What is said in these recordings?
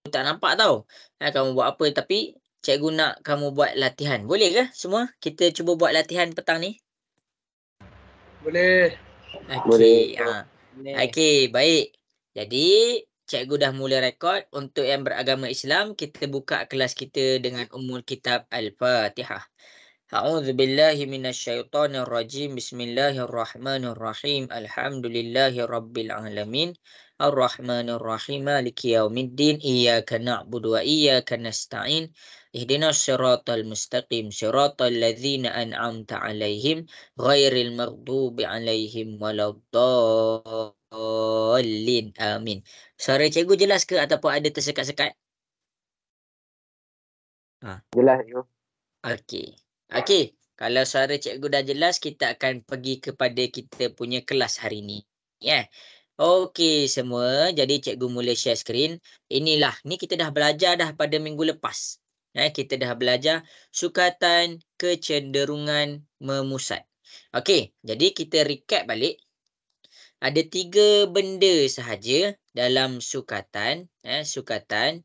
tak nampak tau. Kamu buat apa, tapi cikgu nak kamu buat latihan. Boleh ke semua? Kita cuba buat latihan petang ni. Boleh. Okey. Boleh. Okey, baik. Jadi, cikgu dah mula rekod. Untuk yang beragama Islam, kita buka kelas kita dengan Ummul Kitab Al-Fatihah. A'udzubillahi minasyaitonirrajim. Bismillahirrahmanirrahim. Alhamdulillahirabbil alamin. Ar-Rahmanir-Rahim. Maliki yaumiddin. Iyyaka na'budu wa iyyaka nasta'in. Ihdinas siratal mustaqim. Siratal ladzina an'amta 'alaihim ghairil maghdubi 'alaihim waladdallin. Amin. Suara cikgu jelas ke ataupun ada tersekat-sekat? Jelas tu. Okey. Okey. Kalau suara cikgu dah jelas, kita akan pergi kepada kita punya kelas hari ni. Okey semua, jadi cikgu mula share skrin. Inilah, ni kita dah belajar dah pada minggu lepas. Kita dah belajar sukatan kecenderungan memusat. Okey, jadi kita recap balik. Ada 3 benda sahaja dalam sukatan, sukatan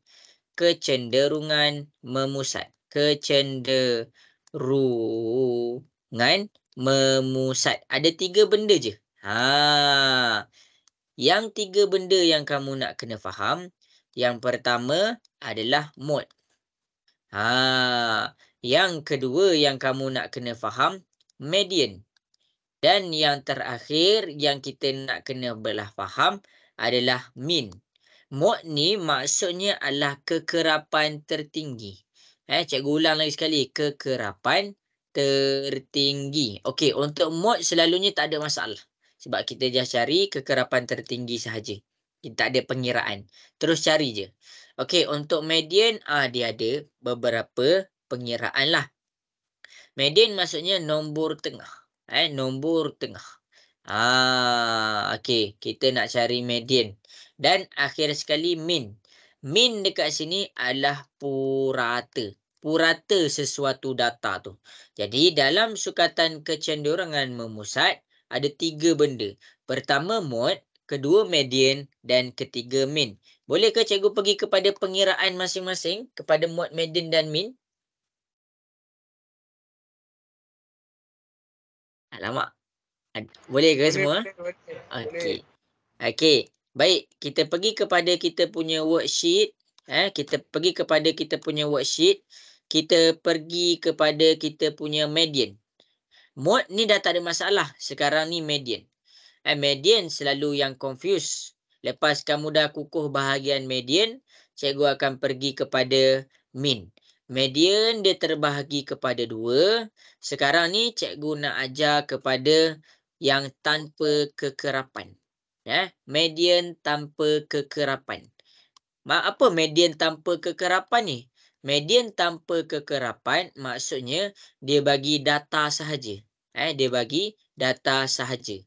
kecenderungan memusat. Kecenderungan memusat. Ada 3 benda je. Yang 3 benda yang kamu nak kena faham. Yang pertama adalah mod. Yang kedua yang kamu nak kena faham, median. Dan yang terakhir yang kita nak kena belah faham adalah mean. Mod ni maksudnya adalah kekerapan tertinggi. Cikgu ulang lagi sekali. Kekerapan tertinggi. Okey, untuk mod selalunya tak ada masalah. Sebab kita just cari kekerapan tertinggi sahaja. Kita tak ada pengiraan. Terus cari je. Okey, untuk median, dia ada beberapa pengiraan lah. Median maksudnya nombor tengah. Nombor tengah. Okey, kita nak cari median. Dan akhir sekali mean. Mean dekat sini adalah purata. Purata sesuatu data tu. Jadi dalam sukatan kecenderungan memusat, ada 3 benda. Pertama mod, kedua median dan ketiga mean. Bolehkah cikgu pergi kepada pengiraan masing-masing kepada mod, median dan mean? Alamak. Boleh ke semua? Okey. Okey. Baik, kita pergi kepada kita punya worksheet. Kita pergi kepada kita punya worksheet. Kita pergi kepada kita punya median. Mod ni dah tak ada masalah. Sekarang ni median. Median selalu yang confuse. Lepas kamu dah kukuh bahagian median, cikgu akan pergi kepada mean. Median dia terbahagi kepada 2. Sekarang ni cikgu nak ajar kepada yang tanpa kekerapan. Median tanpa kekerapan. Apa median tanpa kekerapan ni? Median tanpa kekerapan maksudnya dia bagi data sahaja. Dia bagi data sahaja.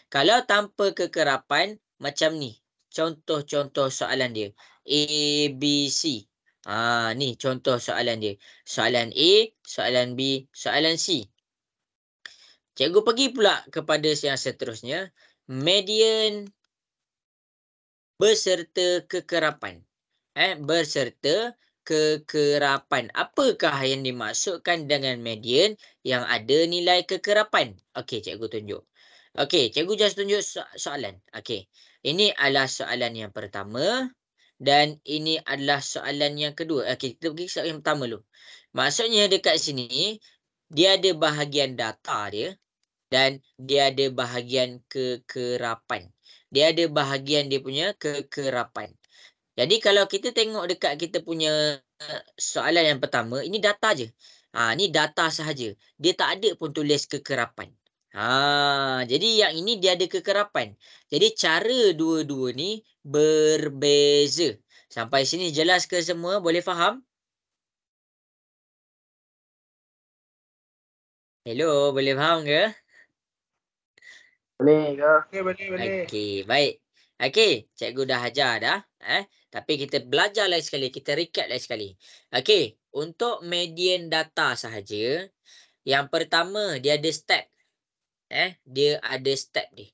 Kalau tanpa kekerapan macam ni. Contoh-contoh soalan dia. A, B, C. Ni contoh soalan dia. Soalan A, soalan B, soalan C. Cikgu pergi pula kepada yang seterusnya. Median beserta kekerapan. Beserta kekerapan. Apakah yang dimaksudkan dengan median yang ada nilai kekerapan? Okey, cikgu tunjuk. Okey, cikgu just tunjuk soalan. Okey. Ini adalah soalan yang pertama dan ini adalah soalan yang kedua. Okey, kita pergi soalan yang pertama dulu. Maksudnya dekat sini dia ada bahagian data dia dan dia ada bahagian kekerapan. Dia ada bahagian dia punya kekerapan. Jadi kalau kita tengok dekat kita punya soalan yang pertama, ini data je. Ni data sahaja. Dia tak ada pun tulis kekerapan. Jadi yang ini dia ada kekerapan. Jadi cara dua-dua ni berbeza. Sampai sini jelas ke semua? Boleh faham? Hello, boleh faham ke? Boleh ke? Okey, boleh. Okey, baik. Okey, cikgu dah ajar dah. Tapi kita belajar lagi sekali. Kita recap lagi sekali. Okey, untuk median data sahaja. Yang pertama, dia ada step. Dia ada step dia.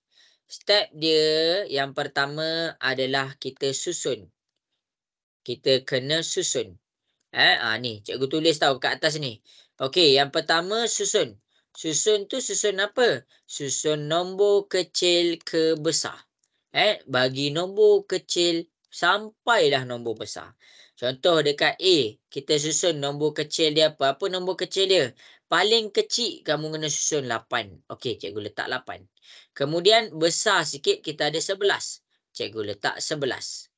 Step dia yang pertama adalah kita susun. kita kena susun. Ni cikgu tulis tahu kat atas ni. Okey, yang pertama susun. Susun tu susun apa? Susun nombor kecil ke besar. Bagi nombor kecil sampailah nombor besar. Contoh dekat A, kita susun nombor kecil dia apa? Apa nombor kecil dia? Paling kecil kamu kena susun 8. Okey, cikgu letak 8. Kemudian besar sikit kita ada 11. Cikgu letak 11.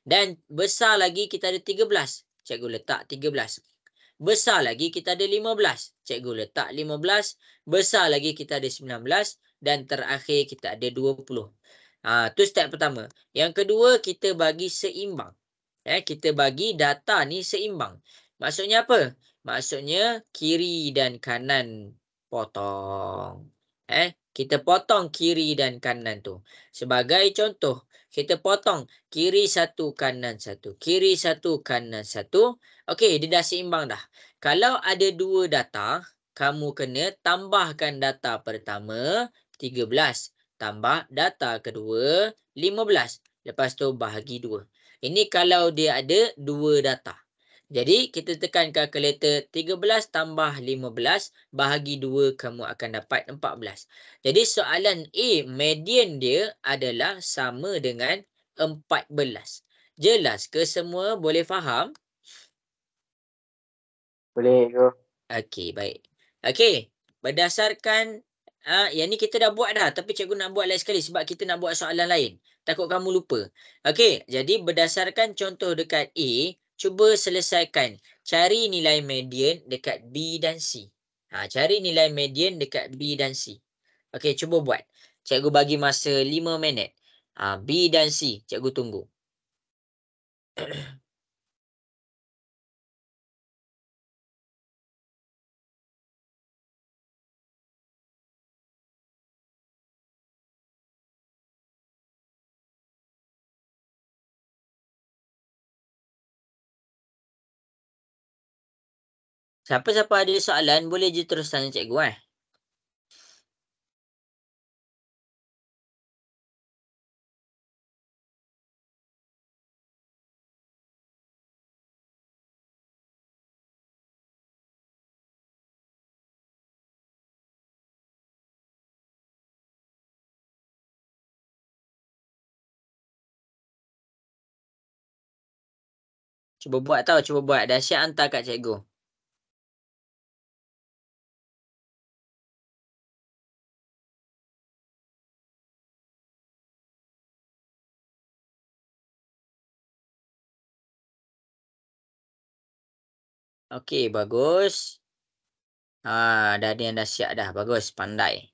Dan besar lagi kita ada 13. Cikgu letak 13. Besar lagi kita ada 15. Cikgu letak 15. Besar lagi kita ada 19. Dan terakhir kita ada 20. Tu step pertama. Yang kedua, kita bagi seimbang. Kita bagi data ni seimbang. Maksudnya apa? Maksudnya kiri dan kanan potong. Kita potong kiri dan kanan tu. Sebagai contoh, kita potong kiri satu, kanan satu. Kiri satu, kanan satu. Okey, dia dah seimbang dah. Kalau ada dua data, kamu kena tambahkan data pertama 13. Tambah data kedua 15. Lepas tu bahagi 2. Ini kalau dia ada dua data. Jadi kita tekan kalkulator 13 tambah 15 bahagi 2 kamu akan dapat 14. Jadi soalan A, median dia adalah sama dengan 14. Jelas ke semua? Boleh faham? Boleh ke? Okey, baik. Okey, berdasarkan yang ni kita dah buat dah, tapi cikgu nak buat lagi sekali sebab kita nak buat soalan lain. Takut kamu lupa. Okey, jadi berdasarkan contoh dekat A, cuba selesaikan. Cari nilai median dekat B dan C. Cari nilai median dekat B dan C. Okey, cuba buat. Cikgu bagi masa 5 minit. B dan C, cikgu tunggu. Siapa-siapa ada soalan, boleh je terus tanya cikgu. Cuba buat tau, cuba buat. Dahsyat hantar kat cikgu. Okey, bagus. Dah ada yang dah siap dah. Bagus, pandai.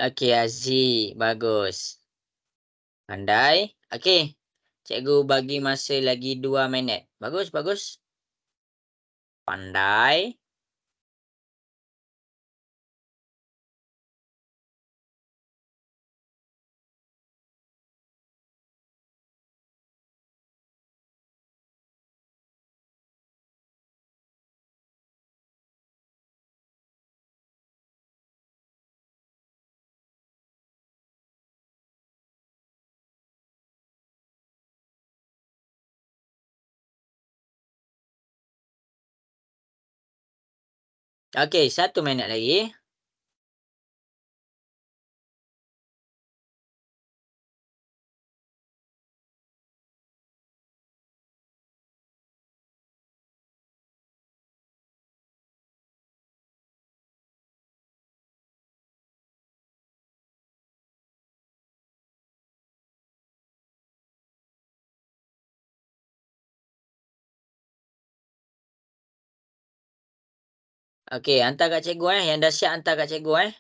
Okey, Aziz. Bagus. Pandai. Okey. Cikgu bagi masa lagi 2 minit. Bagus, bagus. Pandai. Okey, 1 minit lagi. Okey, hantar kat cikgu Yang dah siap hantar kat cikgu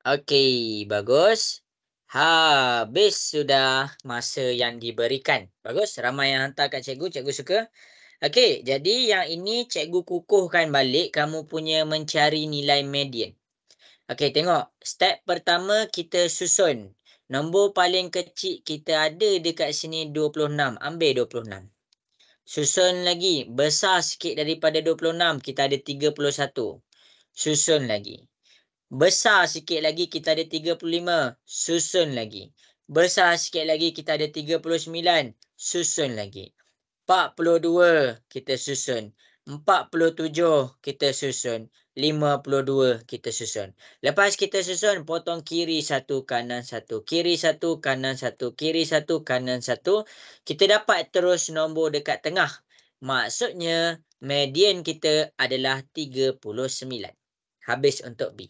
Okey, bagus. Habis sudah masa yang diberikan. Bagus, ramai yang hantar kat cikgu, cikgu suka. Okey, jadi yang ini cikgu kukuhkan balik kamu punya mencari nilai median. Okey, tengok. Step pertama kita susun. Nombor paling kecil kita ada dekat sini 26. Ambil 26. Susun lagi. Besar sikit daripada 26. Kita ada 31. Susun lagi. Besar sikit lagi kita ada 35. Susun lagi. Besar sikit lagi kita ada 39. Susun lagi. 42 kita susun. 47 kita susun. 52 kita susun. Lepas kita susun, potong kiri satu, kanan satu. Kiri satu, kanan satu. Kiri satu, kanan satu. Kita dapat terus nombor dekat tengah. Maksudnya, median kita adalah 39. Habis untuk B.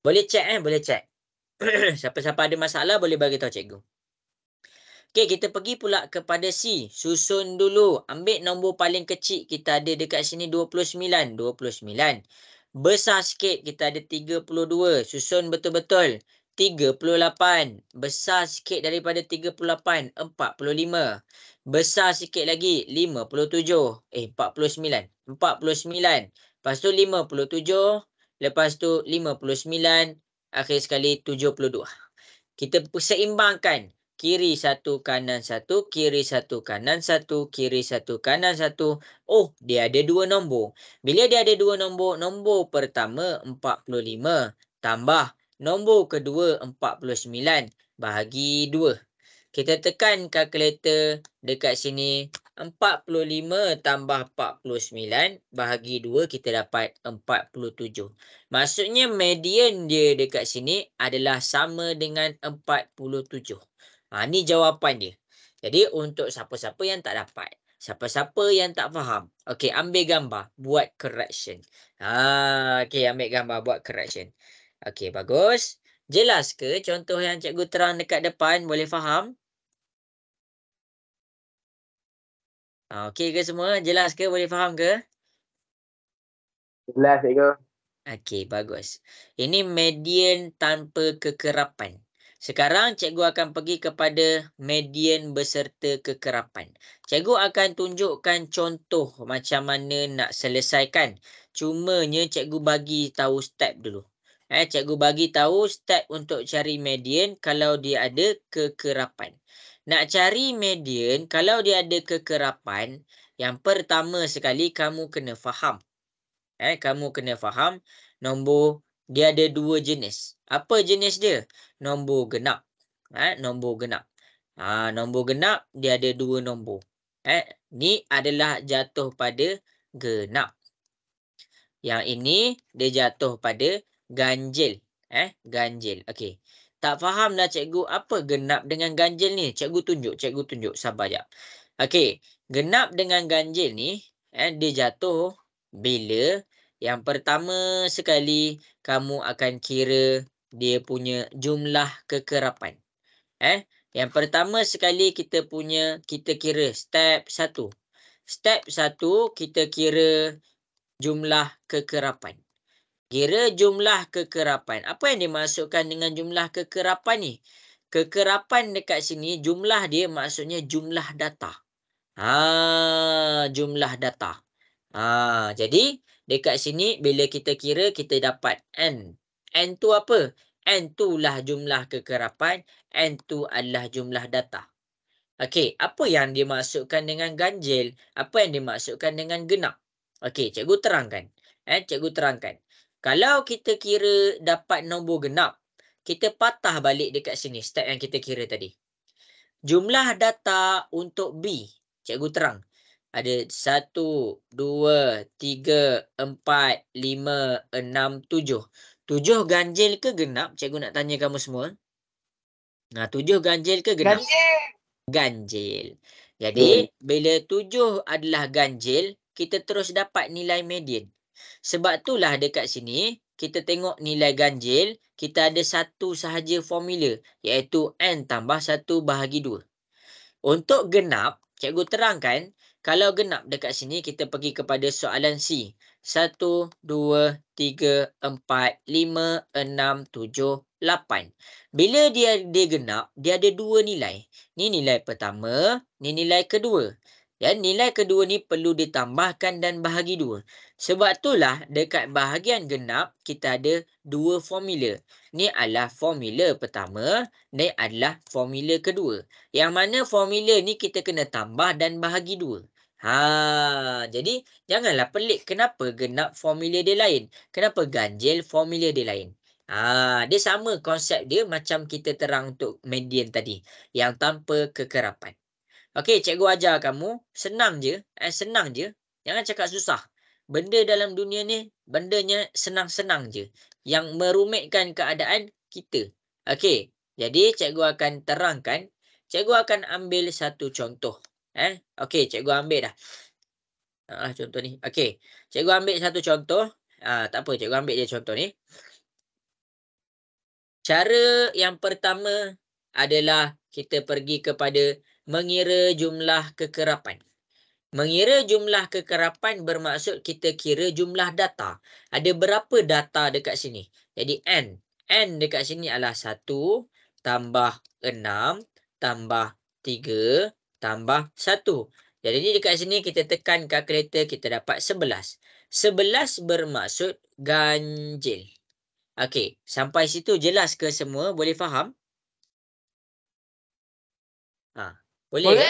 Boleh cek boleh cek. Siapa-siapa ada masalah boleh bagi tahu cikgu. Okey, kita pergi pula kepada C. Susun dulu. Ambil nombor paling kecil. Kita ada dekat sini 29. 29. Besar sikit. Kita ada 32. Susun betul-betul. 38. Besar sikit daripada 38. 45. Besar sikit lagi. 57. 49. 49. Lepas tu 57. Lepas tu 59. Akhir sekali 72. Kita seimbangkan. Kiri satu, kanan satu, kiri satu, kanan satu, kiri satu, kanan satu. Oh, dia ada dua nombor. Bila dia ada dua nombor, nombor pertama 45 tambah nombor kedua 49 bahagi 2. Kita tekan kalkulator dekat sini. 45 tambah 49 bahagi 2 kita dapat 47. Maksudnya median dia dekat sini adalah sama dengan 47. Ni jawapan dia. Jadi untuk siapa-siapa yang tak dapat, siapa-siapa yang tak faham, okey, ambil gambar, buat correction. Okey, ambil gambar, buat correction. Okey, bagus. Jelas ke contoh yang cikgu terang dekat depan? Boleh faham? Okey ke semua? Jelas ke? Boleh faham ke? Jelas, cikgu. Okey, bagus. Ini median tanpa kekerapan. Sekarang cikgu akan pergi kepada median beserta kekerapan. Cikgu akan tunjukkan contoh macam mana nak selesaikan. Cumanya cikgu bagi tahu step dulu. Cikgu bagi tahu step untuk cari median kalau dia ada kekerapan. Nak cari median kalau dia ada kekerapan, yang pertama sekali kamu kena faham. Kamu kena faham nombor dia ada dua jenis. Apa jenis dia? Nombor genap. Nombor genap. Nombor genap dia ada dua nombor. Ni adalah jatuh pada genap. Yang ini dia jatuh pada ganjil. Ganjil. Okey. Tak faham lah cikgu apa genap dengan ganjil ni? Cikgu tunjuk. Sabar jap. Okey. Genap dengan ganjil ni dia jatuh bila yang pertama sekali kamu akan kira dia punya jumlah kekerapan. Yang pertama sekali kita kira step 1. Step 1 kita kira jumlah kekerapan. Kira jumlah kekerapan. Apa yang dimaksudkan dengan jumlah kekerapan ni? Kekerapan dekat sini jumlah dia maksudnya jumlah data. Jumlah data. Jadi dekat sini bila kita kira kita dapat N. N tu apa? N tu lah jumlah kekerapan. N tu adalah jumlah data. Okey, apa yang dimaksudkan dengan ganjil? Apa yang dimaksudkan dengan genap? Okey, cikgu terangkan. Cikgu terangkan. Kalau kita kira dapat nombor genap, kita patah balik dekat sini step yang kita kira tadi. Jumlah data untuk B, cikgu terang. Ada 1, 2, 3, 4, 5, 6, 7. 7 ganjil ke genap? Cikgu nak tanya kamu semua. 7 ganjil ke genap? Ganjil. Jadi, bila 7 adalah ganjil, kita terus dapat nilai median. Sebab itulah dekat sini, kita tengok nilai ganjil, kita ada satu sahaja formula, iaitu N tambah 1 bahagi 2. Untuk genap, cikgu terangkan, Kalau genap dekat sini, kita pergi kepada soalan C. 1, 2, 3, 4, 5, 6, 7, 8. Bila dia genap, dia ada dua nilai. Ni nilai pertama, ni nilai kedua. Dan nilai kedua ni perlu ditambahkan dan bahagi dua. Sebab itulah dekat bahagian genap, kita ada dua formula. Ni adalah formula pertama, ni adalah formula kedua. Yang mana formula ni kita kena tambah dan bahagi dua. Jadi janganlah pelik kenapa genap formula dia lain. Kenapa ganjil formula dia lain. Dia sama konsep dia macam kita terang untuk median tadi. Yang tanpa kekerapan. Okey, cikgu ajar kamu. Senang je. Senang je. Jangan cakap susah. Benda dalam dunia ni, bandanya senang-senang je. Yang merumitkan keadaan kita. Okey, jadi cikgu akan terangkan. Cikgu akan ambil satu contoh. Okey, cikgu ambil dah. Contoh ni. Okey. Cikgu ambil satu contoh. Tak apa, cikgu ambil je contoh ni. Cara yang pertama adalah kita pergi kepada mengira jumlah kekerapan. Mengira jumlah kekerapan bermaksud kita kira jumlah data. Ada berapa data dekat sini? Jadi N. N dekat sini adalah 1 tambah 6 tambah 3 tambah 1. Jadi ni dekat sini kita tekan kalkulator, kita dapat 11. 11 bermaksud ganjil. Okey, sampai situ jelas ke semua? Boleh faham? Boleh ke?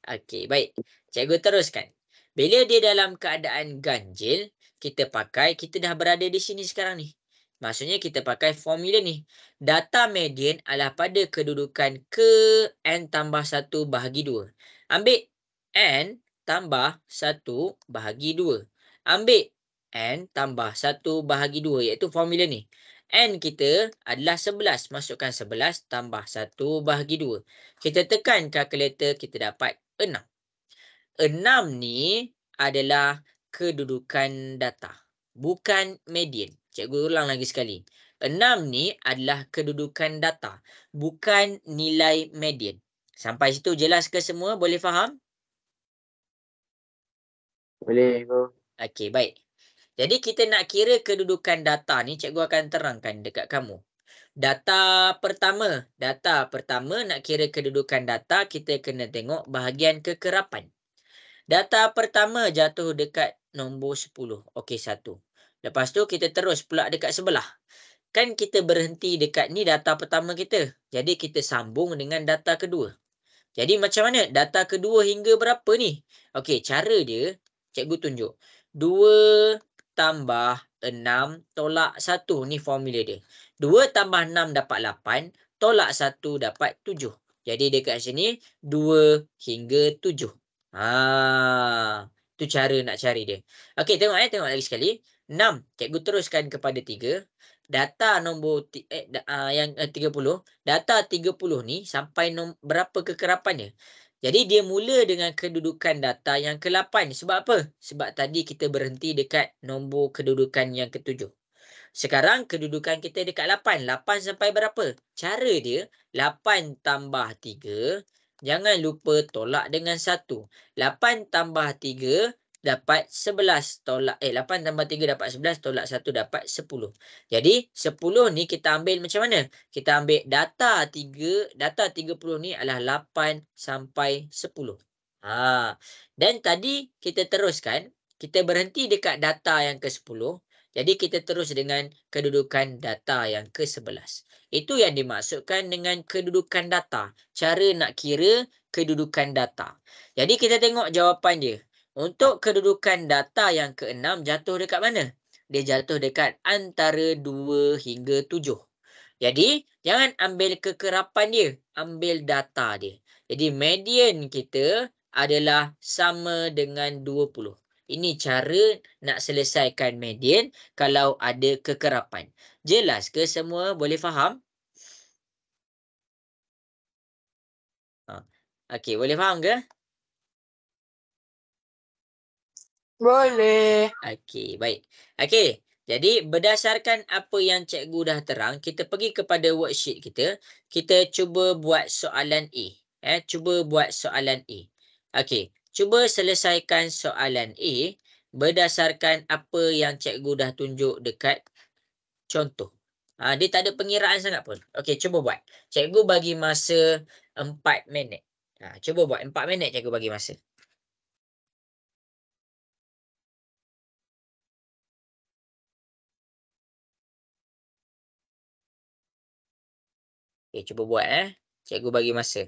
Okey, baik. Cikgu teruskan. Bila dia dalam keadaan ganjil, kita dah berada di sini sekarang ni. Maksudnya kita pakai formula ni. Data median adalah pada kedudukan ke N tambah 1 bahagi 2. Ambil N tambah 1 bahagi 2. Ambil N tambah 1 bahagi 2, iaitu formula ni. N kita adalah 11. Masukkan 11 tambah 1 bahagi 2. Kita tekan kalkulator, kita dapat 6. 6 ni adalah kedudukan data. Bukan median. Cikgu ulang lagi sekali. 6 ni adalah kedudukan data. Bukan nilai median. Sampai situ jelas ke semua? Boleh faham? Boleh. Okey, baik. Jadi kita nak kira kedudukan data ni, cikgu akan terangkan dekat kamu. Data pertama nak kira kedudukan data, kita kena tengok bahagian kekerapan. Data pertama jatuh dekat nombor 10. Okey, 1. Lepas tu kita terus pula dekat sebelah. Kan kita berhenti dekat ni data pertama kita. Jadi kita sambung dengan data kedua. Jadi macam mana? Data kedua hingga berapa ni? Okey, cara dia cikgu tunjuk. 2 tambah 6 tolak 1. Ni formula dia. 2 tambah 6 dapat 8. Tolak 1 dapat 7. Jadi dekat sini 2 hingga 7. Tu cara nak cari dia. Okey, tengok lagi sekali. 6. Cikgu teruskan kepada 3. Data nombor yang 30. Data 30 ni sampai berapa kekerapannya? Jadi dia mula dengan kedudukan data yang ke-8. Sebab apa? Sebab tadi kita berhenti dekat nombor kedudukan yang ke-7. Sekarang kedudukan kita dekat 8. 8 sampai berapa? Cara dia 8 tambah 3. Jangan lupa tolak dengan 1. 8 tambah 3 dapat 11. 8 tambah 3 dapat 11. Tolak 1 dapat 10. Jadi 10 ni kita ambil macam mana? Kita ambil data 3. Data 30 ni adalah 8 sampai 10. Dan tadi kita teruskan. Kita berhenti dekat data yang ke-10. Jadi kita terus dengan kedudukan data yang ke-11. Itu yang dimaksudkan dengan kedudukan data. Cara nak kira kedudukan data. Jadi kita tengok jawapan dia. Untuk kedudukan data yang ke-6 jatuh dekat mana? Dia jatuh dekat antara 2 hingga 7. Jadi jangan ambil kekerapan dia. Ambil data dia. Jadi median kita adalah sama dengan 20. Ini cara nak selesaikan median kalau ada kekerapan. Jelas ke semua? Boleh faham? Okey, boleh faham ke? Boleh. Okey, baik. Okey, jadi berdasarkan apa yang cikgu dah terang, kita pergi kepada worksheet kita. Kita cuba buat soalan A. Cuba buat soalan A. Okey, Cuba selesaikan soalan A berdasarkan apa yang cikgu dah tunjuk dekat contoh. Dia tak ada pengiraan sangat pun. Okey, cuba buat. Cikgu bagi masa 4 minit. Cuba buat 4 minit cikgu bagi masa. Okey, cuba buat Cikgu bagi masa.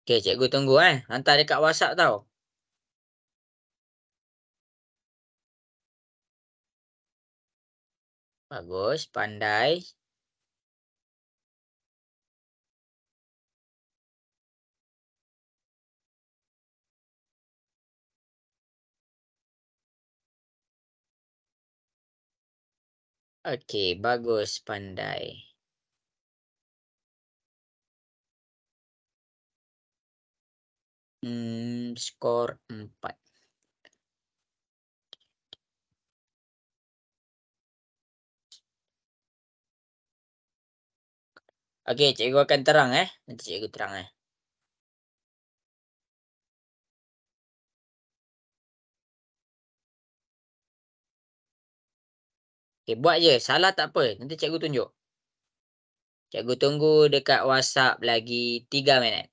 Okey, cikgu tunggu Hantar dekat WhatsApp tau. Bagus, pandai. Okey, bagus, pandai. Skor 4. Okey, cikgu akan terang Nanti cikgu terang Okey, buat je, salah tak apa, nanti cikgu tunjuk. Cikgu tunggu dekat WhatsApp lagi 3 minit.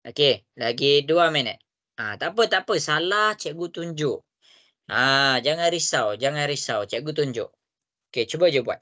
Okey, lagi 2 minit. Tak apa tak apa, salah cikgu tunjuk. Jangan risau jangan risau, cikgu tunjuk. Okey, cuba je buat.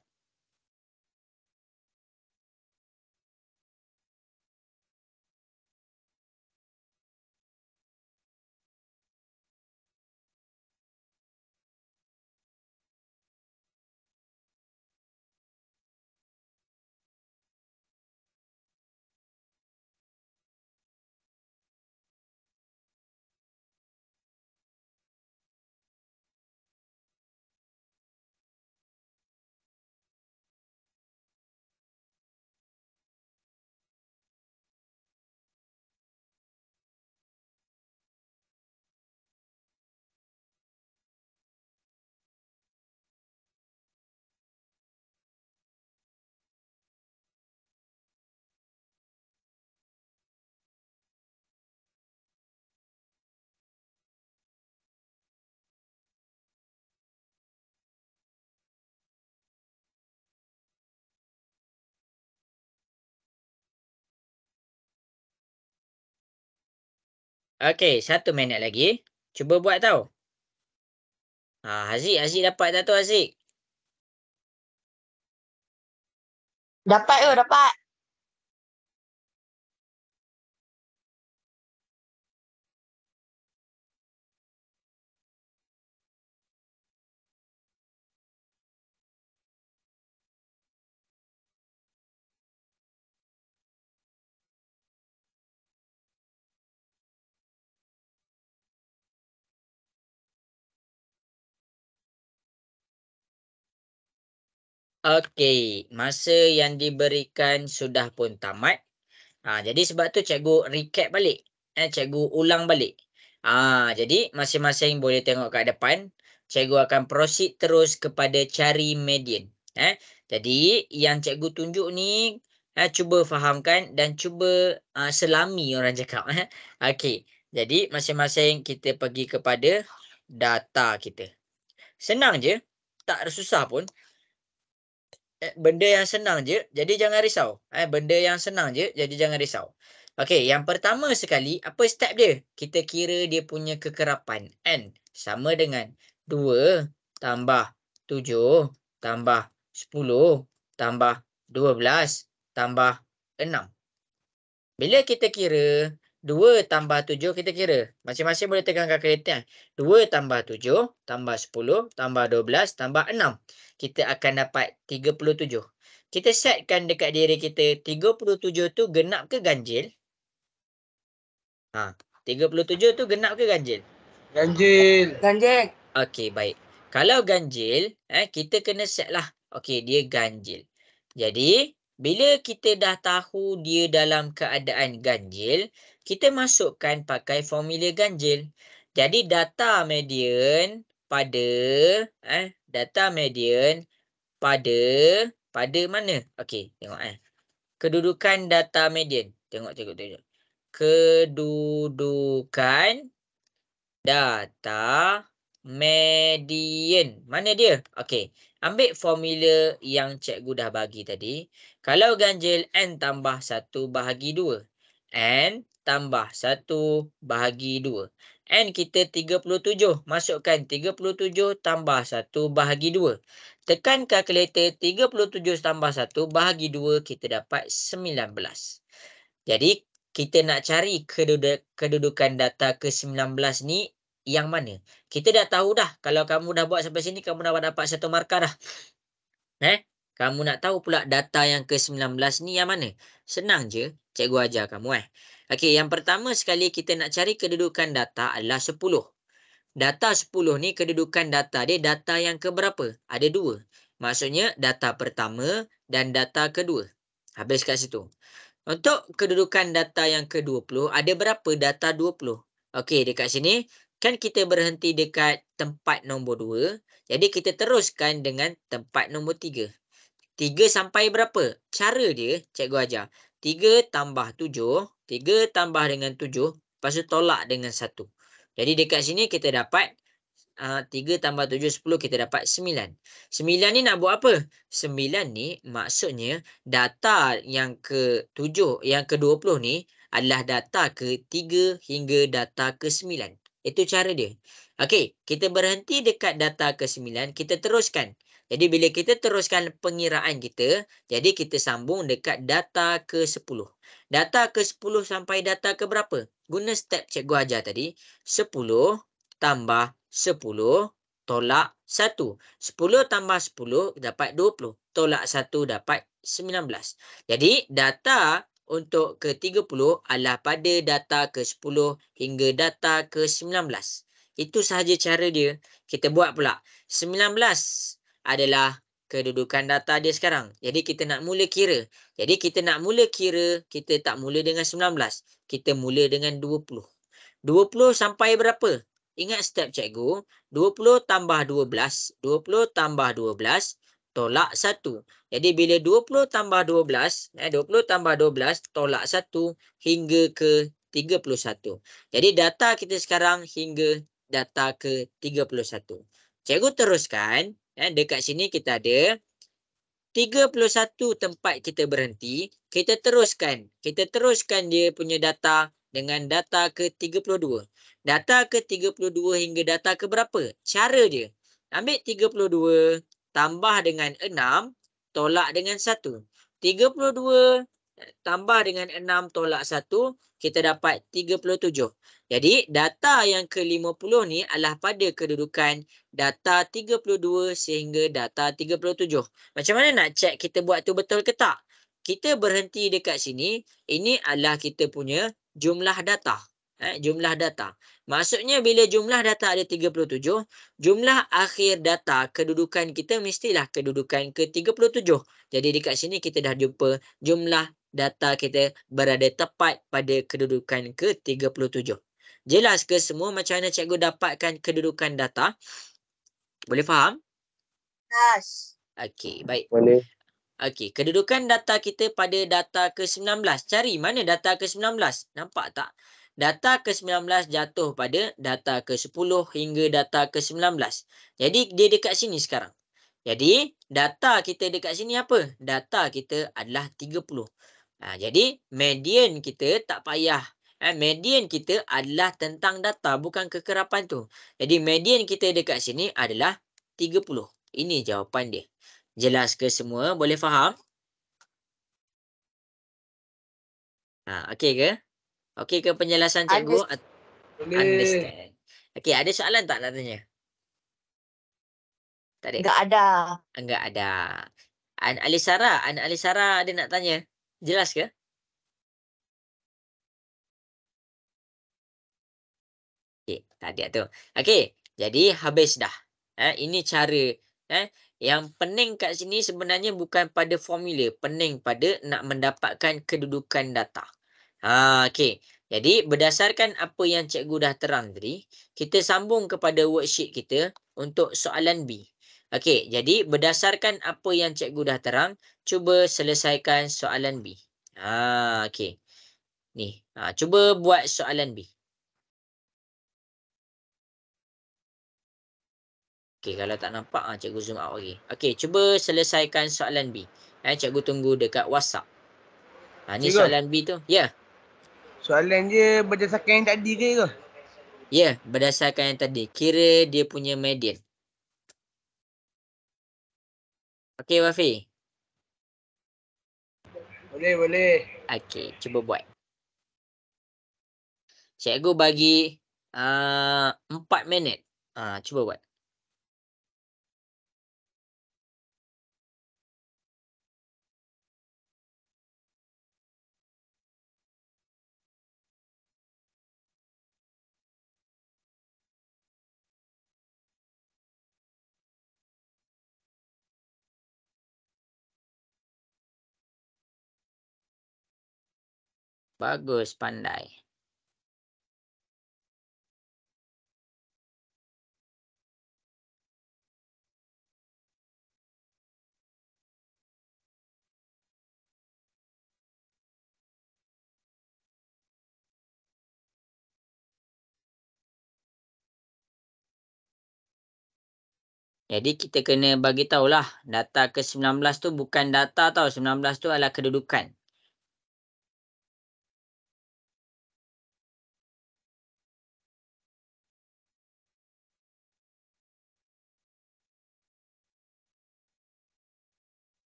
Okey, 1 minit lagi. Cuba buat tau. Haziq dapat tak tu Haziq? Dapat ke? Dapat. Okey, masa yang diberikan sudah pun tamat. Jadi sebab tu cikgu recap balik. Cikgu ulang balik. Jadi masing-masing boleh tengok kat depan. Cikgu akan proceed terus kepada cari median. Jadi yang cikgu tunjuk ni cuba fahamkan dan cuba selami orang cakap. Okey. Jadi masing-masing kita pergi kepada data kita. Senang je. Tak susah pun. Benda yang senang je, jadi jangan risau. Benda yang senang je, jadi jangan risau. Okey, yang pertama sekali, apa step dia? Kita kira dia punya kekerapan. N sama dengan 2 tambah 7 tambah 10 tambah 12 tambah 6. Bila kita kira 2 tambah 7 kita kira. Masing-masing boleh tekan kalkulator. 2 tambah 7 tambah 10 tambah 12 tambah 6. Kita akan dapat 37. Kita setkan dekat diri kita 37 tu genap ke ganjil? 37 tu genap ke ganjil? Ganjil. Ganjil. Okey, baik. Kalau ganjil, kita kena set lah. Okey, dia ganjil. Jadi, bila kita dah tahu dia dalam keadaan ganjil, kita masukkan pakai formula ganjil. Jadi, data median pada mana? Okey, tengok kedudukan data median. Tengok. Kedudukan data median. Mana dia? Okey. Ambil formula yang cikgu dah bagi tadi. Kalau ganjil N tambah 1 bahagi 2. N tambah 1 bahagi 2. N kita 37. Masukkan 37 tambah 1 bahagi 2. Tekan kalkulator 37 tambah 1 bahagi 2. Kita dapat 19. Jadi, kita nak cari kedudukan data ke-19 ni yang mana? Kita dah tahu dah. Kalau kamu dah buat sampai sini, kamu dah dapat 1 markah dah. Kamu nak tahu pula data yang ke-19 ni yang mana? Senang je. Cikgu ajar kamu. Okey, yang pertama sekali kita nak cari kedudukan data adalah 10. Data 10 ni kedudukan data dia data yang keberapa? Ada 2. Maksudnya data pertama dan data kedua. Habis kat situ. Untuk kedudukan data yang ke-20, ada berapa data 20? Okey, dekat sini kan kita berhenti dekat tempat nombor 2. Jadi kita teruskan dengan tempat nombor 3. 3 sampai berapa? Cara dia, cikgu ajar. 3 tambah 7, 3 tambah dengan 7, lepas tu tolak dengan 1. Jadi dekat sini kita dapat 3 tambah 7, 10, kita dapat 9. 9 ni nak buat apa? 9 ni maksudnya data yang ke-7, yang ke-20 ni adalah data ke-3 hingga data ke-9. Itu cara dia. Okey, kita berhenti dekat data ke-9, kita teruskan. Jadi bila kita teruskan pengiraan kita, jadi kita sambung dekat data ke-10. Data ke-10 sampai data ke berapa? Guna step cikgu ajar tadi. 10 tambah 10 tolak 1. 10 tambah 10 dapat 20. Tolak 1 dapat 19. Jadi data untuk ke-30 adalah pada data ke-10 hingga data ke-19. Itu sahaja cara dia. Kita buat pula. 19 adalah kedudukan data dia sekarang. Jadi kita nak mula kira. Jadi kita nak mula kira, kita tak mula dengan 19. Kita mula dengan 20. 20 sampai berapa? Ingat step cikgu. 20 tambah 12. 20 tambah 12 tolak 1. Jadi bila 20 tambah 12, 20 tambah 12 tolak 1 hingga ke 31. Jadi data kita sekarang hingga data ke 31. Cikgu teruskan. Dekat sini kita ada 31 tempat kita berhenti. Kita teruskan dia punya data dengan data ke-32. Data ke-32 hingga data ke berapa? Cara dia. Ambil 32 tambah dengan 6 tolak dengan 1. 32 tambah dengan 6 tolak 1, kita dapat 37. Jadi data yang ke-50 ni adalah pada kedudukan data 32 sehingga data 37. Macam mana nak check kita buat tu betul ke tak? Kita berhenti dekat sini. Ini adalah kita punya jumlah data. Jumlah data. Maksudnya bila jumlah data ada 37, jumlah akhir data kedudukan kita mestilah kedudukan ke-37. Jadi dekat sini kita dah jumpa jumlah data kita berada tepat pada kedudukan ke-37. Jelas ke semua macam mana cikgu dapatkan kedudukan data? Boleh faham? Yes. Okey, baik. Boleh. Okey, kedudukan data kita pada data ke-19. Cari mana data ke-19? Nampak tak? Data ke-19 jatuh pada data ke-10 hingga data ke-19. Jadi dia dekat sini sekarang. Jadi data kita dekat sini apa? Data kita adalah 30. Jadi median kita tak payah. Median kita adalah tentang data, bukan kekerapan tu. Jadi median kita dekat sini adalah 30. Ini jawapan dia. Jelas ke semua? Boleh faham? Okey ke? Okey ke penjelasan cikgu? Boleh. Understand. Okey, ada soalan tak nak tanya? Tak ada? Enggak ada. Enggak ada. An Alisara ada nak tanya? Jelas ke? Okey, tak ada tu. Okey, jadi habis dah. Ini cara. Yang pening kat sini sebenarnya bukan pada formula, pening pada nak mendapatkan kedudukan data. Okey. Jadi berdasarkan apa yang cikgu dah terang tadi, kita sambung kepada worksheet kita untuk soalan B. Okey, jadi berdasarkan apa yang cikgu dah terang, cuba selesaikan soalan B. Okey. Ni, cuba buat soalan B. Okey, kalau tak nampak, cikgu zoom out lagi. Okey, cuba selesaikan soalan B. Cikgu tunggu dekat WhatsApp. Ni Cikgu. soalan B tu. Ya. Soalan je berdasarkan yang tadi ke? Ya, berdasarkan yang tadi. Kira dia punya median. Okey, Wafi. Boleh, boleh. Okey, cuba buat. Cikgu bagi 4 minit. Cuba buat. Bagus, pandai. Jadi kita kena bagi tahulah data ke-19 tu bukan data tau. 19 tu adalah kedudukan.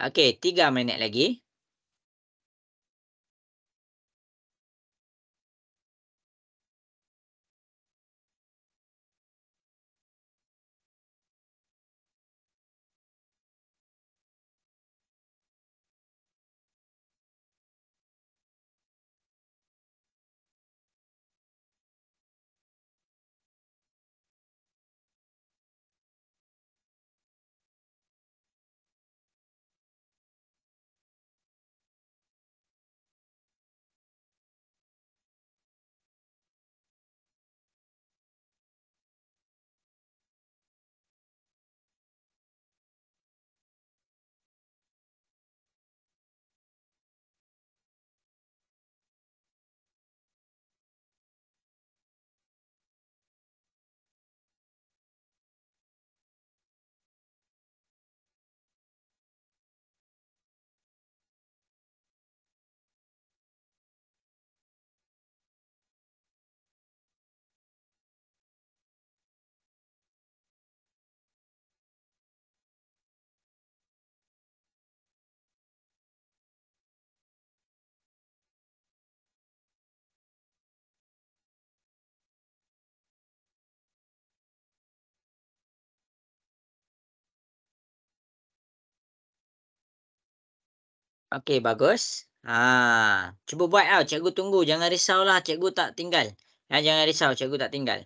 Okey, 3 minit lagi. Okey, bagus. Cuba buat tau, cikgu tunggu. Jangan risaulah, cikgu tak tinggal. Jangan risau, cikgu tak tinggal.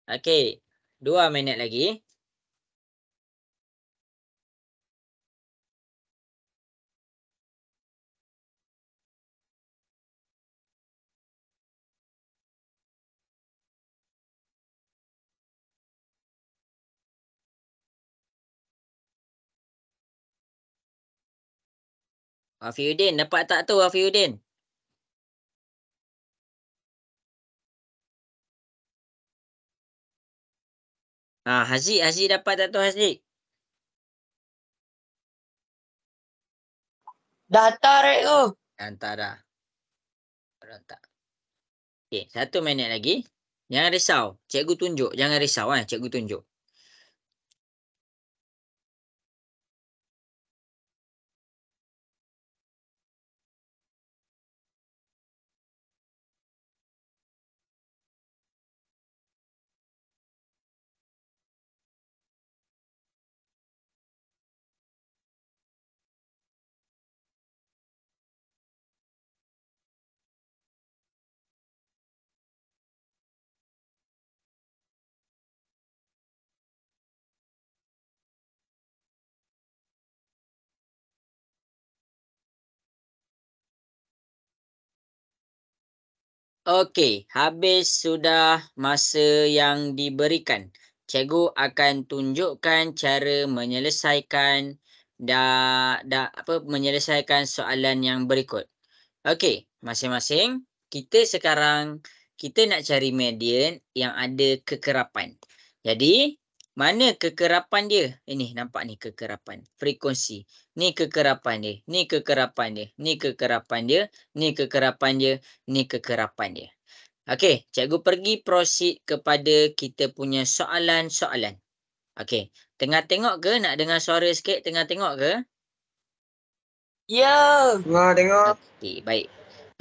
Okey, 2 minit lagi. Wafiuddin, dapat tak tu Wafiuddin? Haziq dapat tak tu Haziq? Dah hantar tu. Hantar dah. Tak. Okey, 1 minit lagi. Jangan risau, cikgu tunjuk. Jangan risau cikgu tunjuk. Okey, habis sudah masa yang diberikan. Cikgu akan tunjukkan cara menyelesaikan menyelesaikan soalan yang berikut. Okey, masing-masing kita sekarang kita nak cari median yang ada kekerapan. Jadi, mana kekerapan dia? Ini nampak ni kekerapan, frekuensi. Ni kekerapan dia, ni kekerapan dia, ni kekerapan dia, ni kekerapan dia, ni kekerapan dia. Okey, cikgu pergi proceed kepada kita punya soalan-soalan. Okey, tengah tengok ke? Nak dengar suara sikit? Tengah tengok ke? Ya. Tengah tengok. Okey, baik.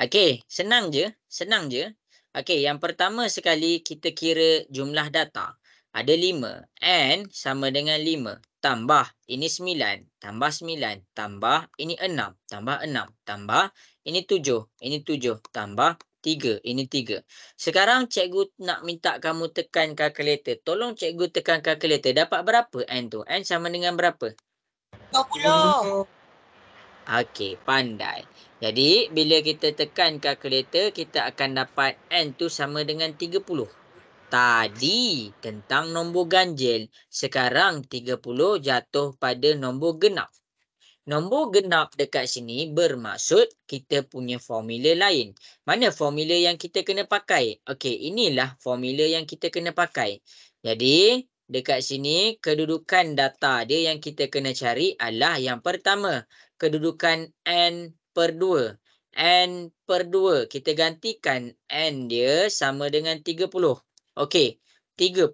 Okey, senang je, senang je. Okey, yang pertama sekali kita kira jumlah data. Ada 5. N sama dengan 5. Tambah, ini 9. Tambah 9. Tambah, ini 6. Tambah 6. Tambah, ini 7. Ini 7. Tambah 3. Ini 3. Sekarang cikgu nak minta kamu tekan kalkulator. Tolong cikgu tekan kalkulator. Dapat berapa N tu? N sama dengan berapa? 20. Okey, pandai. Jadi, bila kita tekan kalkulator, kita akan dapat N tu sama dengan 30. Tadi tentang nombor ganjil. Sekarang 30 jatuh pada nombor genap. Nombor genap dekat sini bermaksud kita punya formula lain. Mana formula yang kita kena pakai? Okey, inilah formula yang kita kena pakai. Jadi, dekat sini kedudukan data dia yang kita kena cari adalah yang pertama, kedudukan N per 2. N per 2, kita gantikan N dia sama dengan 30. Okey, 30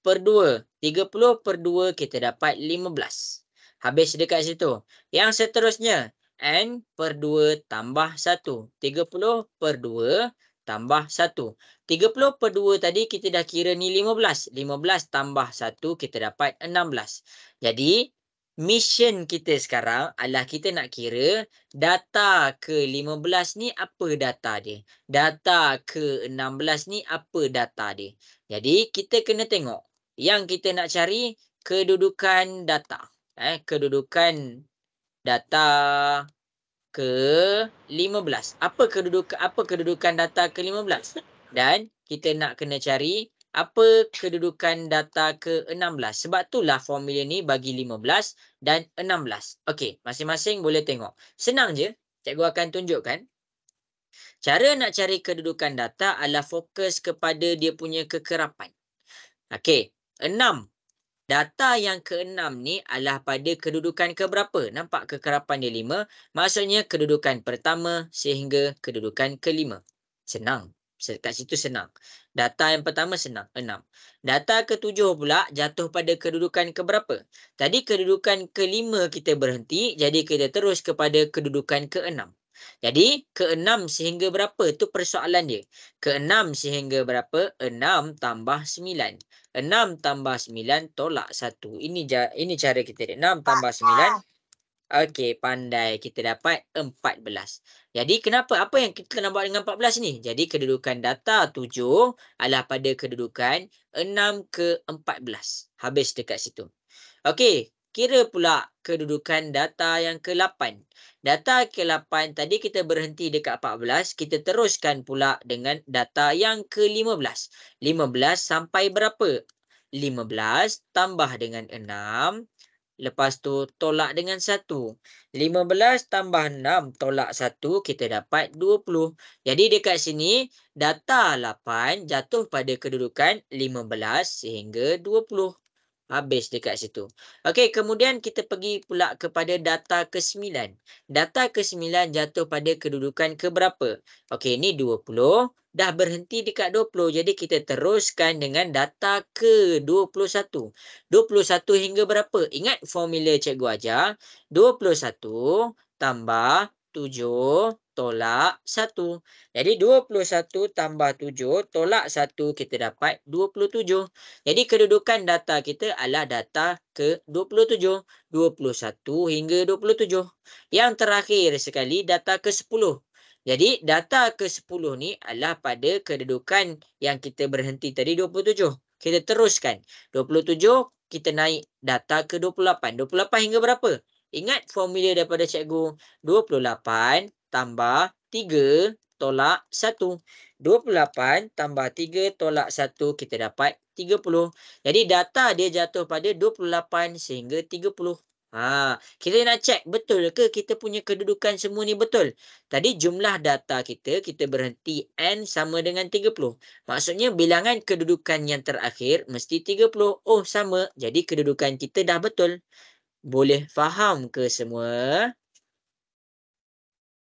per 2. 30 per 2 kita dapat 15. Habis dekat situ. Yang seterusnya, N per 2 tambah 1. 30 per 2 tambah 1. 30 per 2 tadi kita dah kira ni 15. 15 tambah 1 kita dapat 16. Jadi, mission kita sekarang adalah kita nak kira data ke-15 ni apa data dia. Data ke-16 ni apa data dia. Jadi, kita kena tengok. Yang kita nak cari kedudukan data. Kedudukan data ke-15. Apa kedudukan data ke-15? Dan kita nak kena cari apa kedudukan data ke-16. Sebab itulah formula ni bagi 15 dan 16. Okey, masing-masing boleh tengok. Senang je. Cikgu akan tunjukkan. Cara nak cari kedudukan data adalah fokus kepada dia punya kekerapan. Okey, 6. Data yang ke-6 ni adalah pada kedudukan keberapa? Nampak kekerapan dia 5. Maksudnya kedudukan pertama sehingga kedudukan ke-5. Senang. Kat situ senang. Data yang pertama senang. 6. Data ke-7 pula jatuh pada kedudukan keberapa? Tadi kedudukan ke-5 kita berhenti. Jadi kita terus kepada kedudukan ke-6. Jadi ke-6 sehingga berapa? Itu persoalan dia. Ke-6 sehingga berapa? 6 tambah 9. 6 tambah 9 tolak 1. Ini cara kita. 6 tambah 9. Okey, pandai. Kita dapat 14. Jadi kenapa? Apa yang kita nak buat dengan 14 ni? Jadi kedudukan data 7 adalah pada kedudukan 6 ke 14. Habis dekat situ. Okey, kira pula kedudukan data yang ke-8. Data ke-8 tadi kita berhenti dekat 14, kita teruskan pula dengan data yang ke-15. 15 sampai berapa? 15 tambah dengan 6, lepas tu tolak dengan 1. 15 tambah 6 tolak 1, kita dapat 20. Jadi dekat sini, data 8 jatuh pada kedudukan 15 sehingga 20. Habis dekat situ. Okey, kemudian kita pergi pula kepada data ke-9. Data ke-9 jatuh pada kedudukan keberapa? Okey, ni 20. Dah berhenti dekat 20. Jadi kita teruskan dengan data ke-21. 21 hingga berapa? Ingat formula cikgu ajar. 21 tambah 7 tolak 1. Jadi 21 tambah 7 tolak 1 kita dapat 27. Jadi kedudukan data kita adalah data ke-27. 21 hingga 27. Yang terakhir sekali data ke-10. Jadi data ke-10 ni adalah pada kedudukan yang kita berhenti tadi 27. Kita teruskan. 27 kita naik data ke-28. 28 hingga berapa? Ingat formula daripada cikgu. 28 tambah 3 tolak 1. 28 tambah 3 tolak 1 kita dapat 30. Jadi data dia jatuh pada 28 sehingga 30. Kita nak cek betul ke kita punya kedudukan semua ni betul. Tadi jumlah data kita berhenti N sama dengan 30. Maksudnya bilangan kedudukan yang terakhir mesti 30. Oh, sama. Jadi kedudukan kita dah betul. Boleh faham ke semua?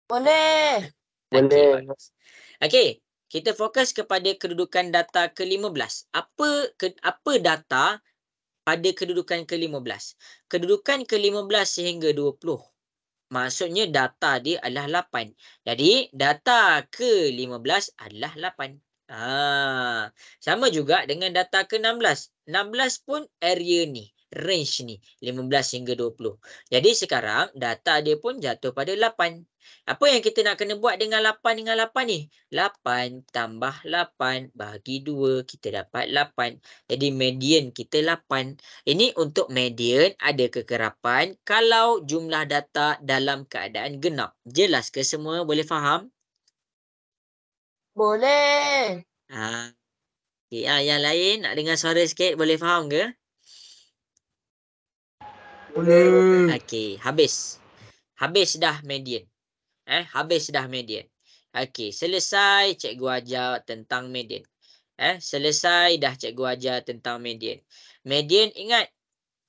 Boleh. Okey, Boleh. bagus. Okey, kita fokus kepada kedudukan data ke-15. Apa data pada kedudukan ke-15? Kedudukan ke-15 sehingga 20. Maksudnya data dia adalah 8. Jadi data ke-15 adalah 8. Sama juga dengan data ke-16. 16 pun area ni, range ni, 15 hingga 20. Jadi sekarang data dia pun jatuh pada 8. Apa yang kita nak kena buat dengan 8 ni? 8 tambah 8 bagi 2, kita dapat 8. Jadi median kita 8. Ini untuk median ada kekerapan kalau jumlah data dalam keadaan genap. Jelas ke semua? Boleh faham? Boleh. Okay, yang lain nak dengar suara sikit boleh faham ke? Boleh. Okey, habis. Habis dah median. Habis dah median. Okey, selesai cikgu ajar tentang median. Selesai dah cikgu ajar tentang median. Median ingat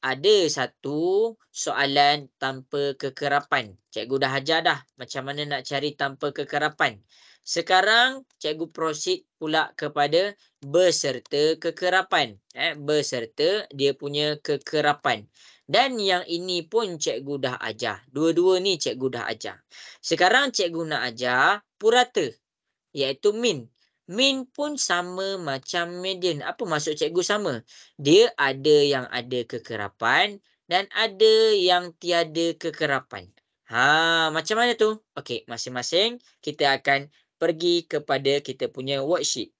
ada satu soalan tanpa kekerapan. Cikgu dah ajar dah macam mana nak cari tanpa kekerapan. Sekarang cikgu proceed pula kepada beserta kekerapan. Beserta dia punya kekerapan. Dan yang ini pun cikgu dah ajar. Dua-dua ni cikgu dah ajar. Sekarang cikgu nak ajar purata, iaitu min. Min pun sama macam median. Apa maksud cikgu sama? Dia ada yang ada kekerapan dan ada yang tiada kekerapan. Macam mana tu? Okey, masing-masing kita akan pergi kepada kita punya worksheet.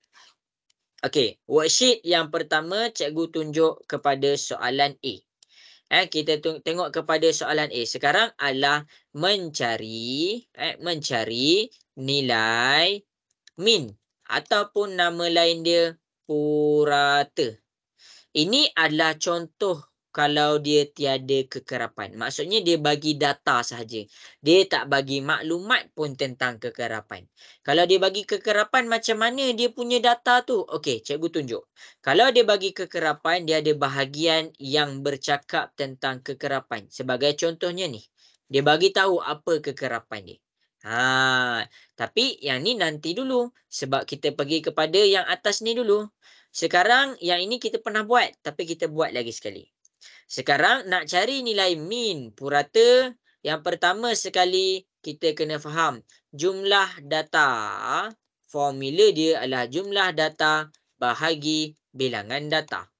Okey, worksheet yang pertama cikgu tunjuk kepada soalan A. Kita tengok kepada soalan A. Sekarang adalah mencari nilai min ataupun nama lain dia purata. Ini adalah contoh kalau dia tiada kekerapan. Maksudnya dia bagi data sahaja. Dia tak bagi maklumat pun tentang kekerapan. Kalau dia bagi kekerapan, macam mana dia punya data tu? Okey, cikgu tunjuk. Kalau dia bagi kekerapan, dia ada bahagian yang bercakap tentang kekerapan. Sebagai contohnya ni. Dia bagi tahu apa kekerapan dia. Tapi yang ni nanti dulu. Sebab kita pergi kepada yang atas ni dulu. Sekarang yang ini kita pernah buat. Tapi kita buat lagi sekali. Sekarang nak cari nilai min purata. Yang pertama sekali kita kena faham. Jumlah data. Formula dia adalah jumlah data bahagi bilangan data.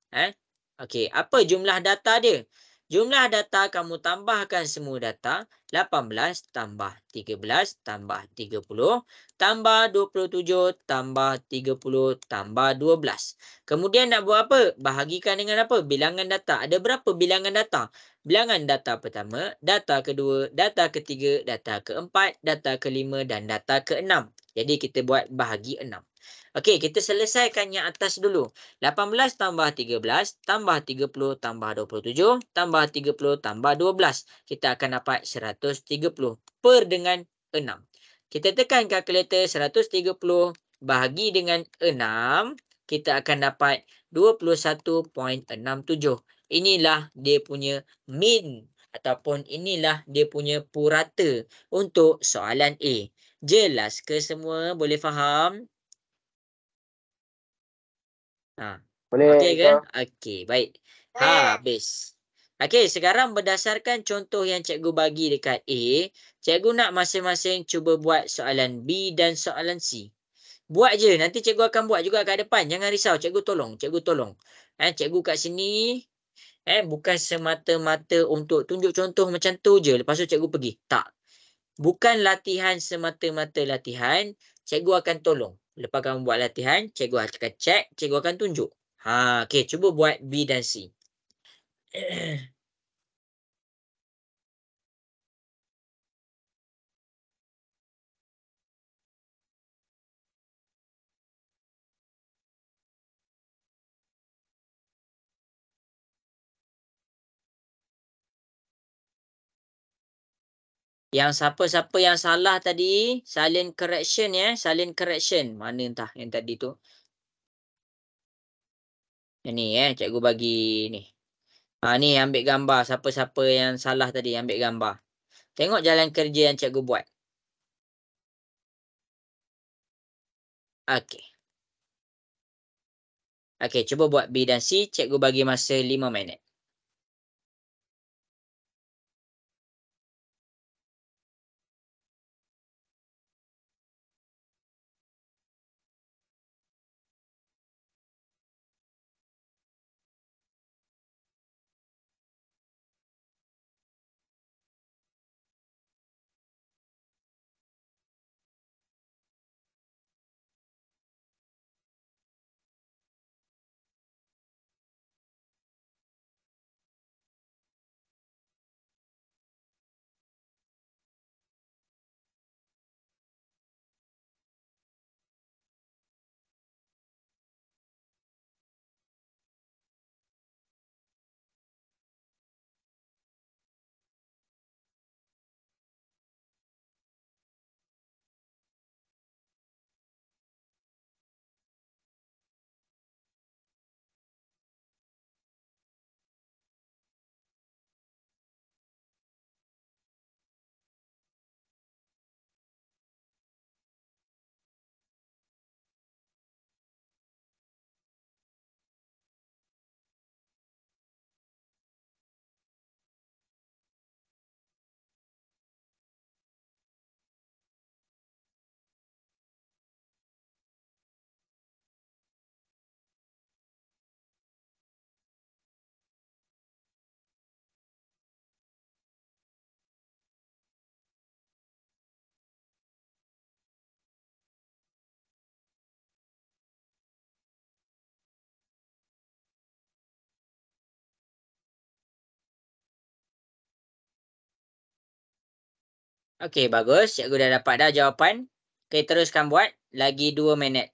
Okey, apa jumlah data dia? Jumlah data kamu tambahkan semua data. 18 tambah 13 tambah 30 tambah 27 tambah 30 tambah 12. Kemudian nak buat apa? Bahagikan dengan apa? Bilangan data. Ada berapa bilangan data? Bilangan data pertama, data kedua, data ketiga, data keempat, data kelima dan data keenam. Jadi kita buat bahagi 6. Okey, kita selesaikan yang atas dulu. 18 tambah 13 tambah 30 tambah 27 tambah 30 tambah 12. Kita akan dapat 130 per dengan 6. Kita tekan kalkulator 130 bahagi dengan 6. Kita akan dapat 21.67. Inilah dia punya min ataupun inilah dia punya purata untuk soalan A. Jelas ke semua? Boleh faham? Boleh, Okey ke? Kak. Okey, baik. Habis. Okey, sekarang berdasarkan contoh yang cikgu bagi dekat A, cikgu nak masing-masing cuba buat soalan B dan soalan C. Buat je, nanti cikgu akan buat juga kat depan. Jangan risau, cikgu tolong, cikgu tolong. Cikgu kat sini bukan semata-mata untuk tunjuk contoh macam tu je, lepas tu cikgu pergi. Tak. Bukan latihan semata-mata latihan, cikgu akan tolong. Lepas kamu buat latihan, cikgu akan check, cikgu akan tunjuk. Okey, cuba buat B dan C. Yang siapa-siapa yang salah tadi, silent correction ya, silent correction. Mana entah yang tadi tu. Yang ni cikgu bagi ni. Ni ambil gambar siapa-siapa yang salah tadi, ambil gambar. Tengok jalan kerja yang cikgu buat. Okey. Okey, cuba buat B dan C. Cikgu bagi masa 5 minit. Okey, bagus. Cikgu dah dapat dah jawapan. Okey, teruskan buat. Lagi 2 minit.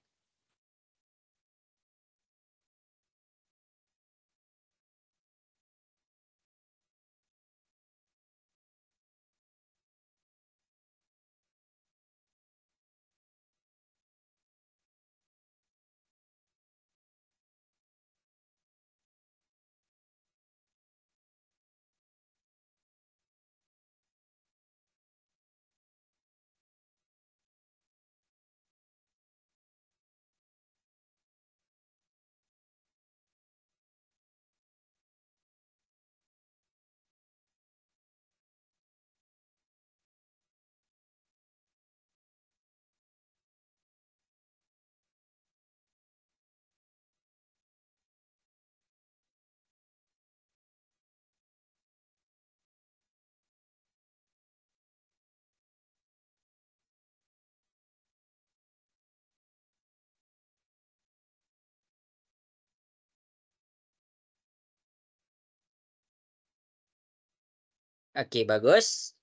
Okey, bagus.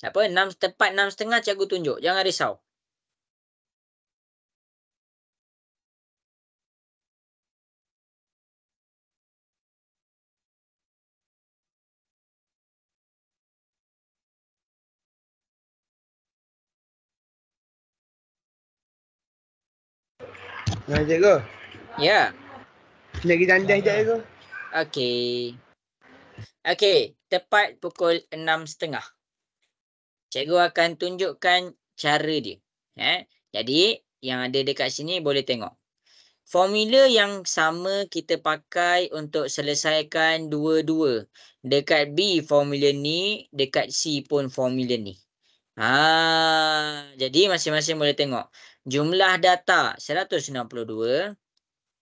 Apa? Tepat 6.5 cikgu tunjuk. Jangan risau. Nah, cikgu. Ya. Lagi candas sekejap, cikgu. Okey. Okey, tepat pukul 6.30. Cikgu akan tunjukkan cara dia. Jadi, yang ada dekat sini boleh tengok. Formula yang sama kita pakai untuk selesaikan dua-dua. Dekat B formula ni, dekat C pun formula ni. Jadi masing-masing boleh tengok. Jumlah data 162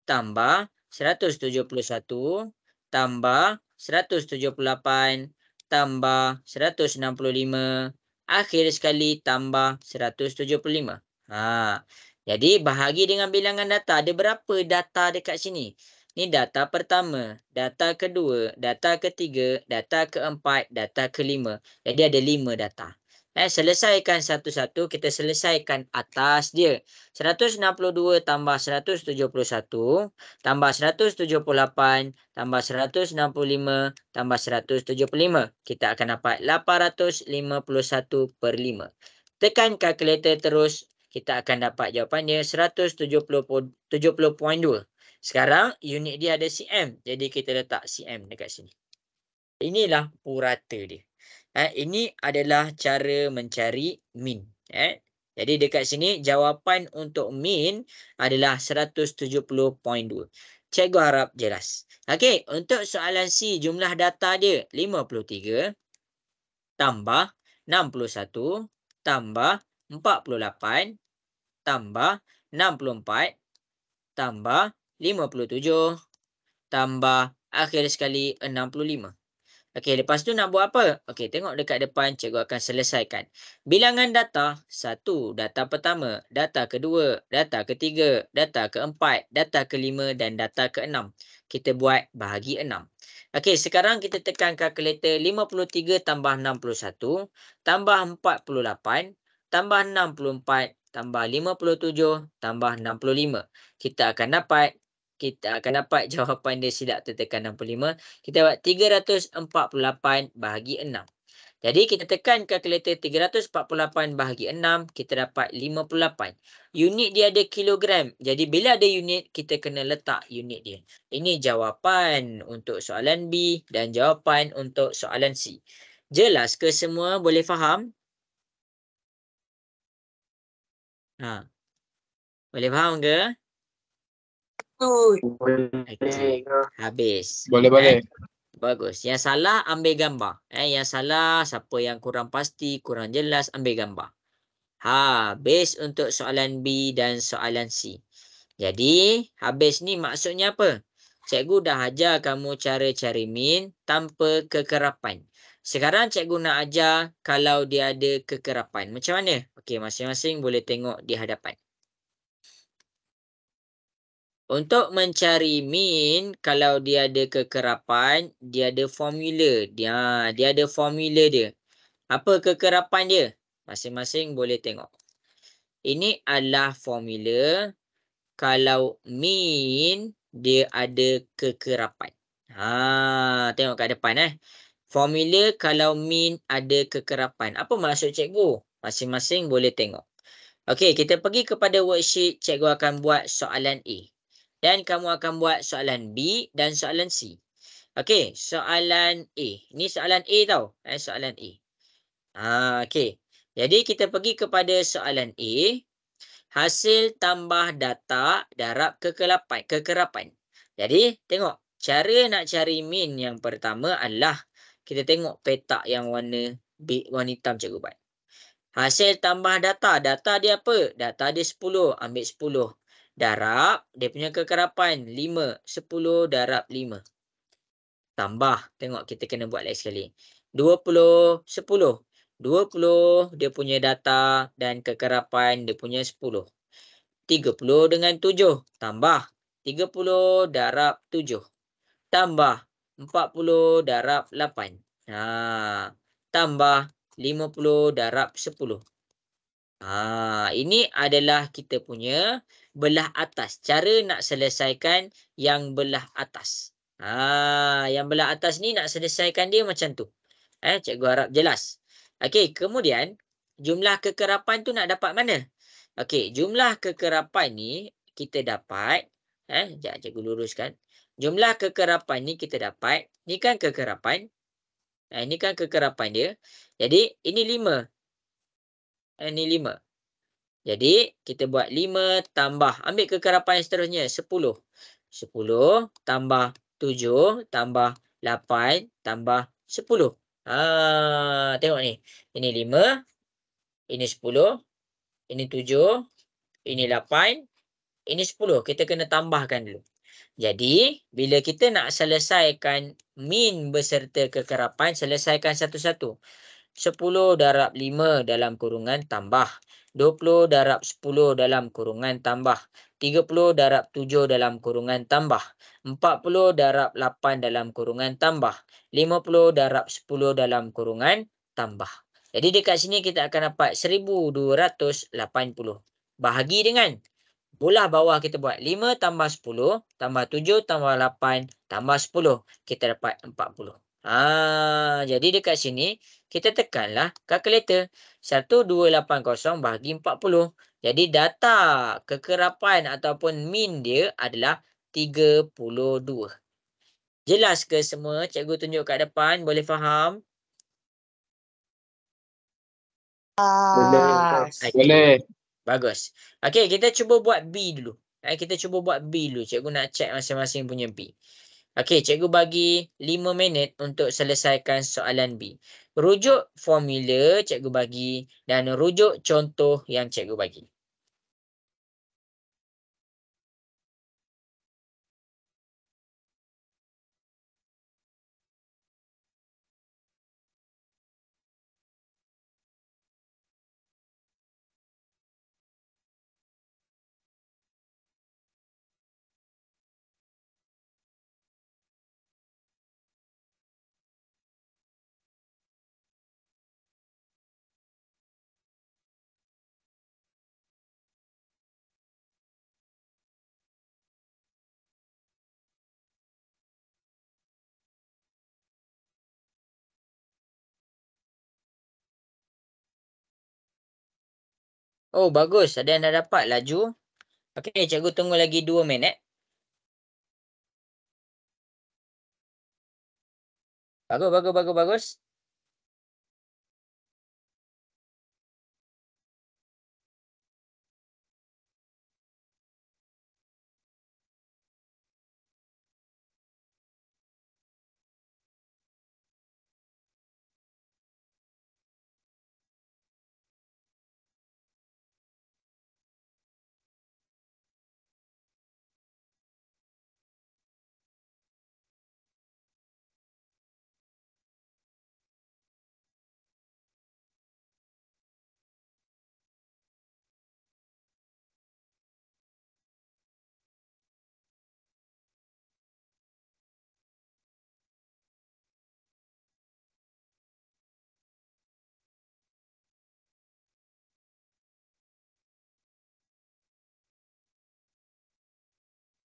tambah 171 tambah 178 tambah 165 akhir sekali tambah 175. Jadi bahagi dengan bilangan data. Ada berapa data dekat sini? Ni data pertama, data kedua, data ketiga, data keempat, data kelima. Jadi ada 5 data. Selesaikan satu-satu, kita selesaikan atas dia. 162 tambah 171 tambah 178 tambah 165 tambah 175. Kita akan dapat 851/5. Tekan kalkulator terus, kita akan dapat jawapannya 170.2. Sekarang unit dia ada cm. Jadi kita letak cm dekat sini. Inilah purata dia. Ini adalah cara mencari min. Jadi dekat sini jawapan untuk min adalah 170.2. Cikgu harap jelas. Okey, untuk soalan C jumlah data dia 53 tambah 61 tambah 48 tambah 64 tambah 57 tambah akhir sekali 65. Okey, lepas tu nak buat apa? Okey, tengok dekat depan, cikgu akan selesaikan. Bilangan data, 1, data pertama, data kedua, data ketiga, data keempat, data kelima dan data keenam. Kita buat bahagi 6. Okey, sekarang kita tekan kalkulator 53 tambah 61, tambah 48, tambah 64, tambah 57, tambah 65. Kita akan dapat jawapan dia silap tertekan 65. Kita buat 348 bahagi 6. Jadi kita tekan kalkulator 348 bahagi 6, kita dapat 58. Unit dia ada kilogram. Jadi bila ada unit, kita kena letak unit dia. Ini jawapan untuk soalan B dan jawapan untuk soalan C. Jelas ke semua? Boleh faham? Boleh faham ke? Okey. Habis. Boleh. Bagus. Yang salah ambil gambar. Yang salah, siapa yang kurang pasti, kurang jelas, ambil gambar. Habis untuk soalan B dan soalan C. Jadi, habis ni maksudnya apa? Cikgu dah ajar kamu cara cari min tanpa kekerapan. Sekarang cikgu nak ajar kalau dia ada kekerapan. Macam mana? Okey, masing-masing boleh tengok di hadapan. Untuk mencari min, kalau dia ada kekerapan, dia ada formula. Dia ada formula dia. Apa kekerapan dia? Masing-masing boleh tengok. Ini adalah formula kalau min dia ada kekerapan. Tengok kat depan Formula kalau min ada kekerapan. Apa maksud cikgu? Masing-masing boleh tengok. Okey, kita pergi kepada worksheet. Cikgu akan buat soalan A. Dan kamu akan buat soalan B dan soalan C. Okey, soalan A. Ini soalan A tau. Soalan A. Okey. Jadi kita pergi kepada soalan A. Hasil tambah data darab kekerapan. Jadi, tengok. Cara nak cari min yang pertama adalah kita tengok petak yang warna hitam cikgu buat. Hasil tambah data. Data dia apa? Data dia 10. Ambil 10. Darab. Dia punya kekerapan. 5. 10 darab 5. Tambah. Tengok kita kena buat lagi sekali. 20. 10. 20 dia punya data dan kekerapan dia punya 10. 30 dengan 7. Tambah. 30 darab 7. Tambah. 40 darab 8. Tambah. 50 darab 10. Ini adalah kita punya belah atas. Cara nak selesaikan yang belah atas. Yang belah atas ni nak selesaikan dia macam tu. Cikgu harap jelas. Okey, kemudian jumlah kekerapan tu nak dapat mana? Okey, jumlah kekerapan ni kita dapat. Sekejap cikgu luruskan. Jumlah kekerapan ni kita dapat. Ni kan kekerapan. Ini kan kekerapan dia. Jadi, ini 5. Ini 5. Jadi, kita buat 5 tambah. Ambil kekerapan yang seterusnya. 10. 10 tambah 7 tambah 8 tambah 10. Tengok ni. Ini 5. Ini 10. Ini 7. Ini 8. Ini 10. Kita kena tambahkan dulu. Jadi, bila kita nak selesaikan min beserta kekerapan, selesaikan satu-satu. 10 darab 5 dalam kurungan tambah. 20 darab 10 dalam kurungan tambah. 30 darab 7 dalam kurungan tambah. 40 darab 8 dalam kurungan tambah. 50 darab 10 dalam kurungan tambah. Jadi dekat sini kita akan dapat 1280. Bahagi dengan bolah bawah kita buat 5 tambah 10 tambah 7 tambah 8 tambah 10. Kita dapat 40. Jadi dekat sini kita tekanlah kalkulator. 1280 bahagi 40. Jadi data kekerapan ataupun min dia adalah 32. Jelas ke semua? Cikgu tunjuk kat depan. Boleh faham? Boleh. Bagus. Okey, kita cuba buat B dulu. Kita cuba buat B dulu. Cikgu nak check masing-masing punya B. Okey, cikgu bagi 5 minit untuk selesaikan soalan B. Rujuk formula cikgu bagi dan rujuk contoh yang cikgu bagi. Oh, bagus. Ada yang dah dapat laju. Okey, cikgu tunggu lagi 2 minit. Bagus, bagus, bagus, bagus.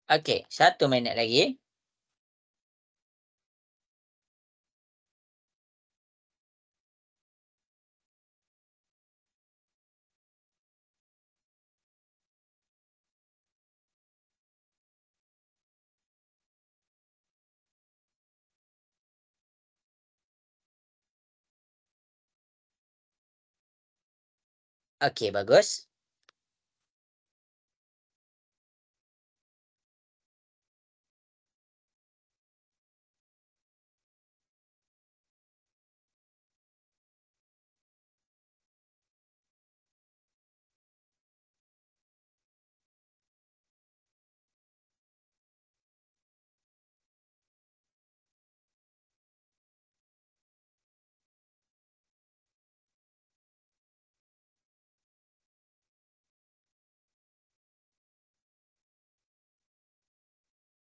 Okey, 1 minit lagi. Okey, bagus.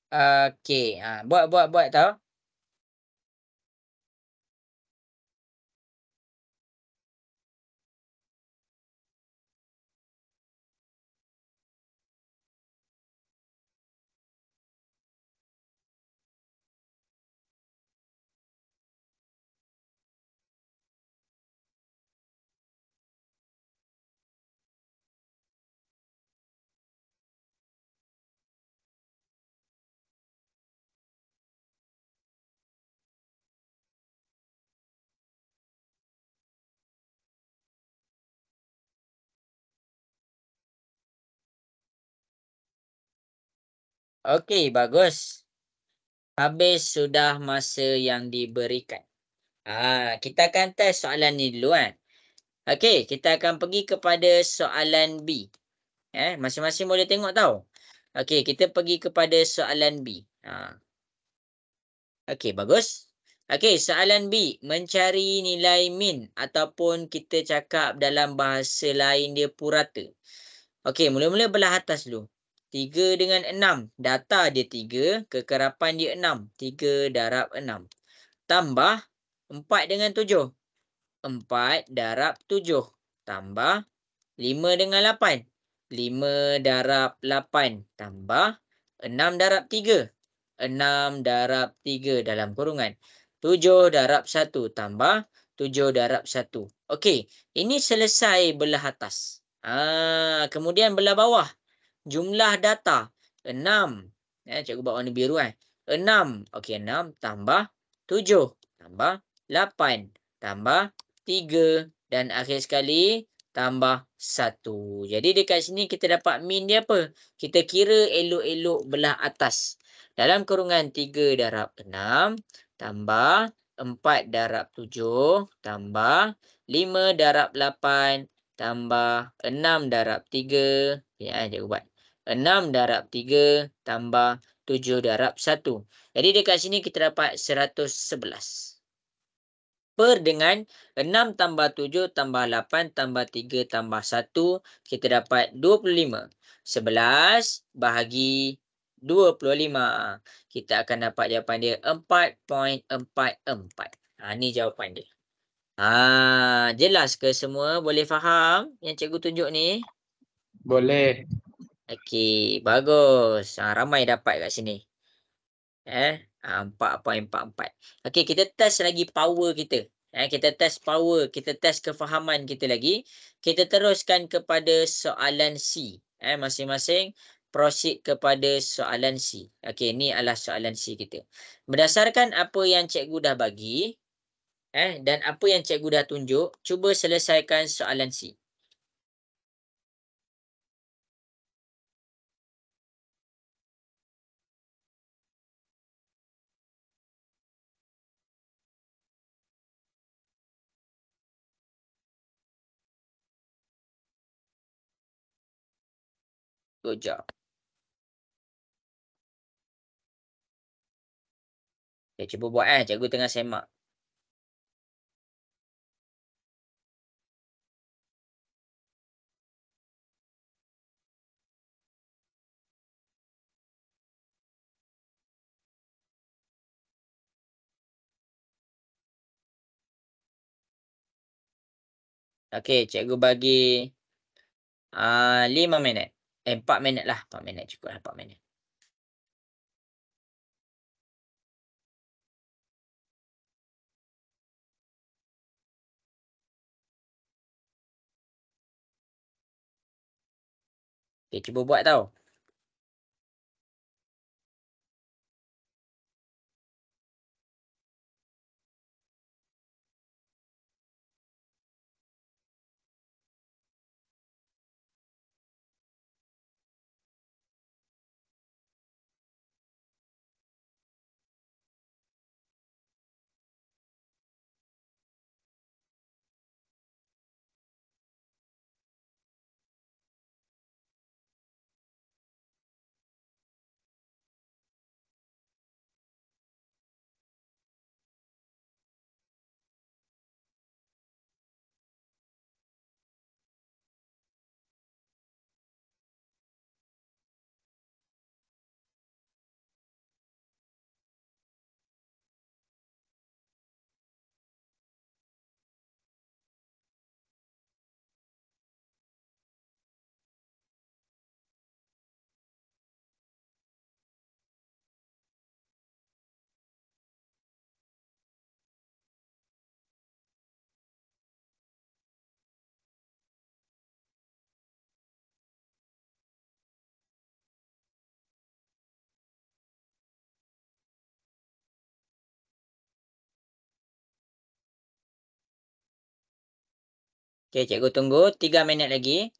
Okey, buat tau. Okey, bagus. Habis sudah masa yang diberikan. Kita akan test soalan ni dulu kan. Okey, kita akan pergi kepada soalan B. Masing-masing boleh tengok tau. Okey, kita pergi kepada soalan B. Okey, bagus. Okey, soalan B. Mencari nilai min ataupun kita cakap dalam bahasa lain dia purata. Okey, mula-mula belah atas dulu. 3 dengan 6. Data dia 3, kekerapan dia 6. 3 darab 6. Tambah 4 dengan 7. 4 darab 7. Tambah 5 dengan 8. 5 darab 8. Tambah 6 darab 3. 6 darab 3 dalam kurungan. 7 darab 1 tambah 7 darab 1. Okey, ini selesai belah atas. Kemudian belah bawah. Jumlah data 6. Cikgu buat warna biru kan. 6. Okey, 6 tambah 7 tambah 8 tambah 3 dan akhir sekali tambah 1. Jadi dekat sini kita dapat min dia apa? Kita kira elok-elok belah atas. Dalam kurungan 3 darab 6 tambah 4 darab 7 tambah 5 darab 8 tambah 6 darab 3. Cikgu buat. 6 darab 3 tambah 7 darab 1. Jadi dekat sini kita dapat 111. Per dengan 6 tambah 7 tambah 8 tambah 3 tambah 1, kita dapat 25. 11 bahagi 25. Kita akan dapat jawapan dia 4.44. Ni jawapan dia. Jelas ke semua? Boleh faham yang cikgu tunjuk ni? Boleh. Okey, bagus. Ramai dapat kat sini. 4.44. Okey, kita test lagi power kita. Kita test power, kita test kefahaman kita lagi. Kita teruskan kepada soalan C. Masing-masing proceed kepada soalan C. Okey, ni adalah soalan C kita. Berdasarkan apa yang cikgu dah bagi, dan apa yang cikgu dah tunjuk, cuba selesaikan soalan C. Good job. Cuba buat cikgu tengah semak. Okey, cikgu bagi 5 minit. 4 minit lah. 4 minit cukup lah, 4 minit. Okey, cuba buat tau. Okey, cikgu tunggu 3 minit lagi.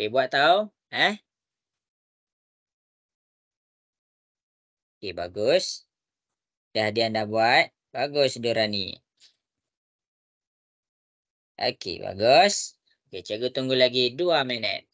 Okey, buat tau. Okey, bagus. Dah anda buat. Bagus Dorani. Okey, bagus. Okey, cikgu tunggu lagi 2 minit.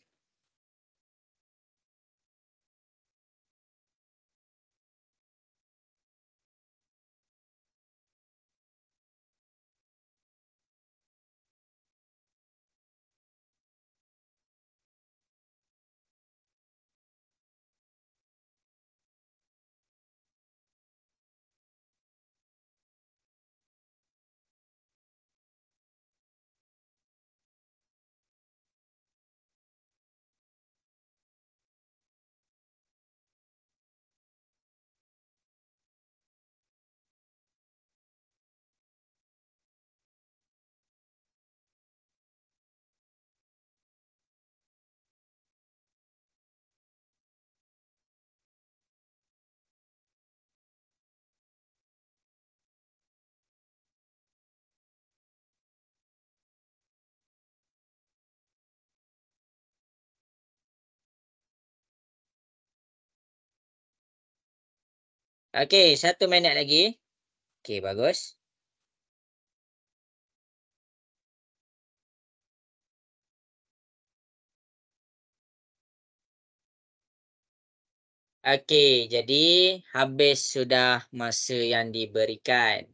Okey, 1 minit lagi. Okey, bagus. Okey, jadi habis sudah masa yang diberikan.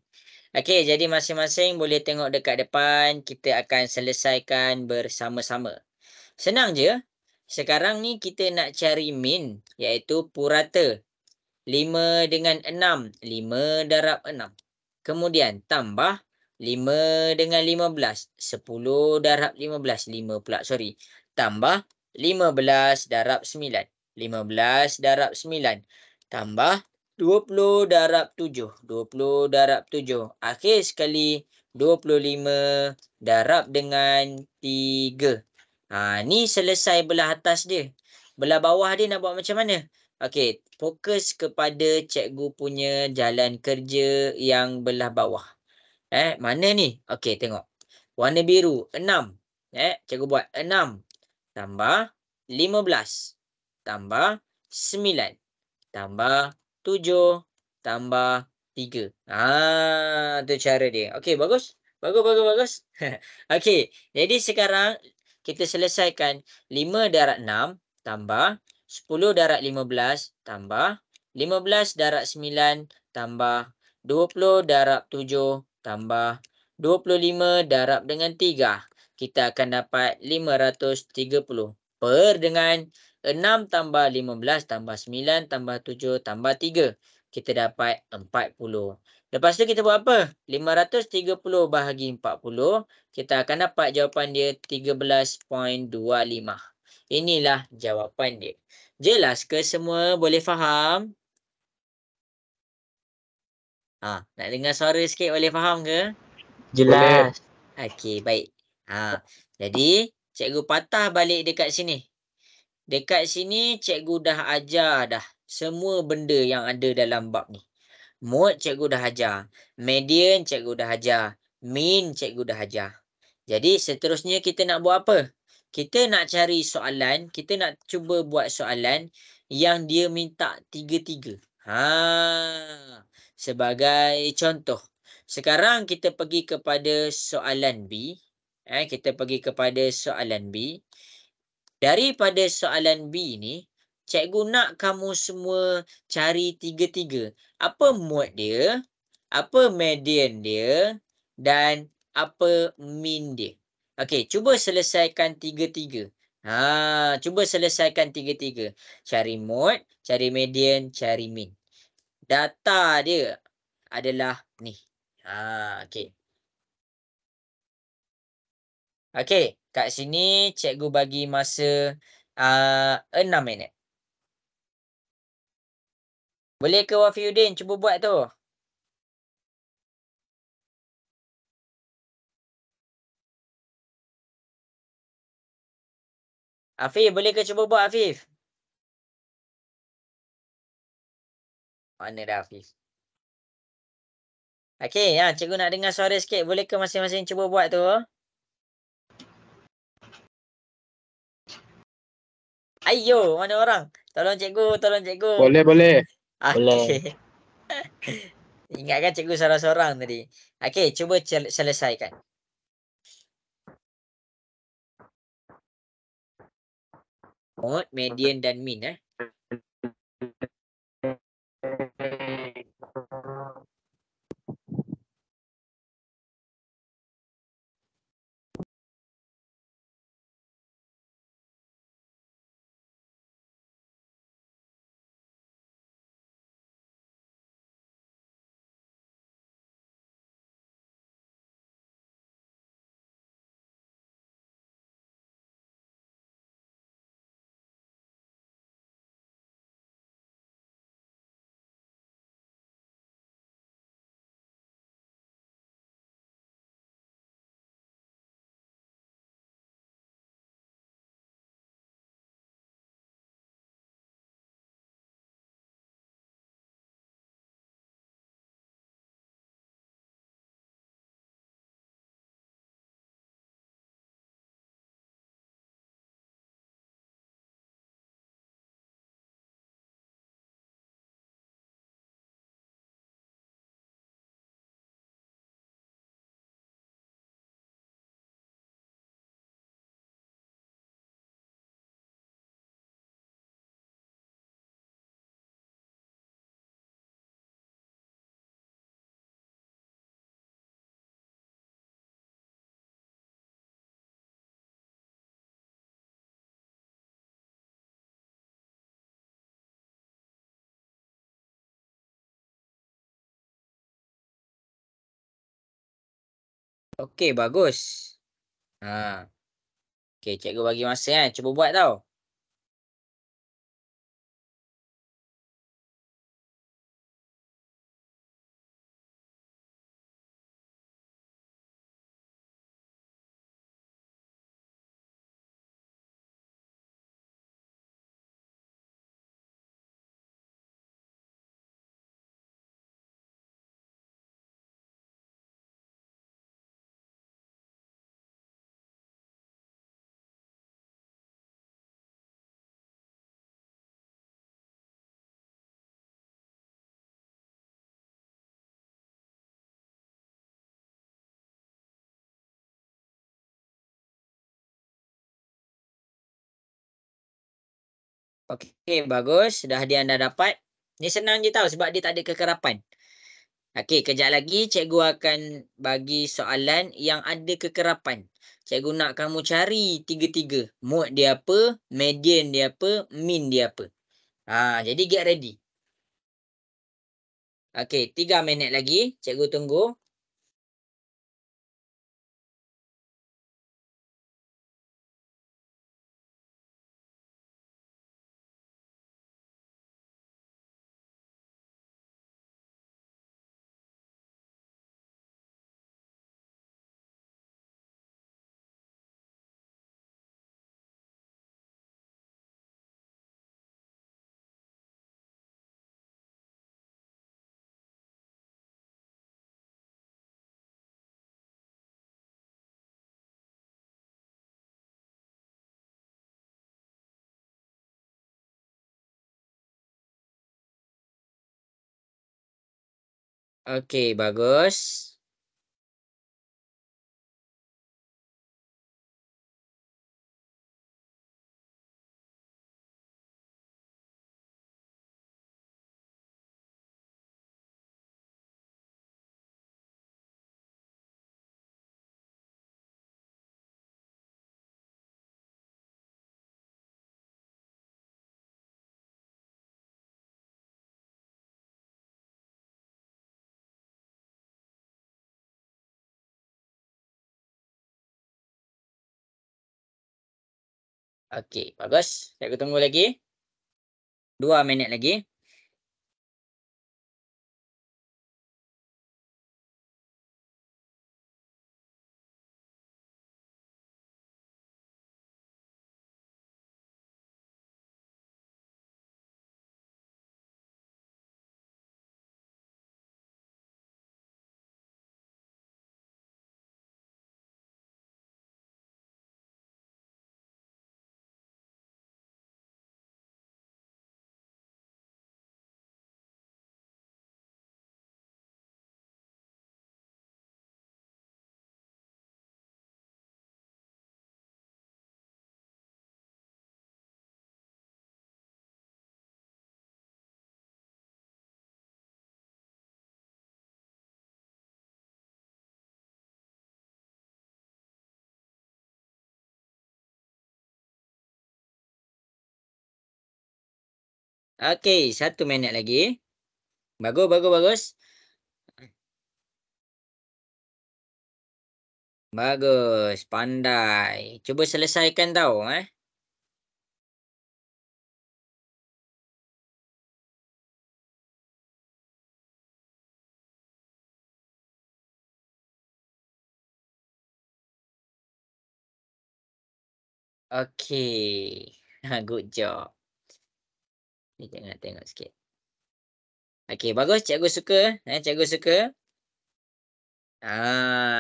Okey, jadi masing-masing boleh tengok dekat depan, kita akan selesaikan bersama-sama. Senang je. Sekarang ni kita nak cari min, iaitu purata. 5 dengan 6, 5 darab 6. Kemudian tambah 5 dengan 15, 10 darab 15, 5 pula, sorry. Tambah 15 darab 9, 15 darab 9. Tambah 20 darab 7, 20 darab 7. Akhir sekali 25 darab dengan 3. Ni selesai belah atas dia. Belah bawah dia nak buat macam mana? Okey, fokus kepada cikgu punya jalan kerja yang belah bawah. Mana ni? Okey, tengok. Warna biru 6. Cikgu buat 6 tambah 15 tambah 9 tambah 7 tambah 3. Tu cara dia. Okey, bagus. Bagus. Okey, jadi sekarang kita selesaikan 5 darab 6 tambah 10 darab 15 tambah 15 darab 9 tambah 20 darab 7 tambah 25 darab dengan 3. Kita akan dapat 530 per dengan 6 tambah 15 tambah 9 tambah 7 tambah 3. Kita dapat 40. Lepas tu kita buat apa? 530 bahagi 40. Kita akan dapat jawapan dia 13.25. Inilah jawapan dia. Jelas ke semua? Boleh faham? Nak dengar suara sikit boleh faham ke? Jelas. Okey, baik. Jadi cikgu patah balik dekat sini. Dekat sini cikgu dah ajar dah semua benda yang ada dalam bab ni. Mode cikgu dah ajar. Median cikgu dah ajar. Mean cikgu dah ajar. Jadi seterusnya kita nak buat apa? Kita nak cari soalan, kita nak cuba buat soalan yang dia minta tiga-tiga. Sebagai contoh. Sekarang kita pergi kepada soalan B. Kita pergi kepada soalan B. Daripada soalan B ni, cikgu nak kamu semua cari tiga-tiga. Apa mode dia, apa median dia, dan apa mean dia. Okey, cuba selesaikan tiga-tiga. Cuba selesaikan tiga-tiga. Cari mode, cari median, cari mean. Data dia adalah ni. Okey. Okey, kat sini cikgu bagi masa 6 minit. Boleh ke Wafiuddin cuba buat tu? Afif, boleh ke cuba buat Afif? Mana dah Afif? Okey, cikgu nak dengar suara sikit. Boleh ke masing-masing cuba buat tu? Ayo, mana orang? Tolong cikgu. Boleh. Okey. Ingatkan cikgu seorang-seorang tadi. Okey, cuba selesaikan. Mode, median dan mean Okey, bagus. Okey, cikgu bagi masa cuba buat tau. Okey, bagus. Dah anda dapat. Ni senang je tau sebab dia tak ada kekerapan. Okey, kejap lagi cikgu akan bagi soalan yang ada kekerapan. Cikgu nak kamu cari tiga-tiga. Mode dia apa, median dia apa, mean dia apa. Jadi get ready. Okey, 3 minit lagi. Cikgu tunggu. Okey, bagus. Okey, bagus. Cikgu tunggu lagi. 2 minit lagi. Okey, 1 minit lagi. Bagus, bagus, bagus. Bagus, pandai. Cuba selesaikan tau, Okey. Good job. Ni tengok sikit. Okey, bagus. Cikgu suka. Cikgu suka.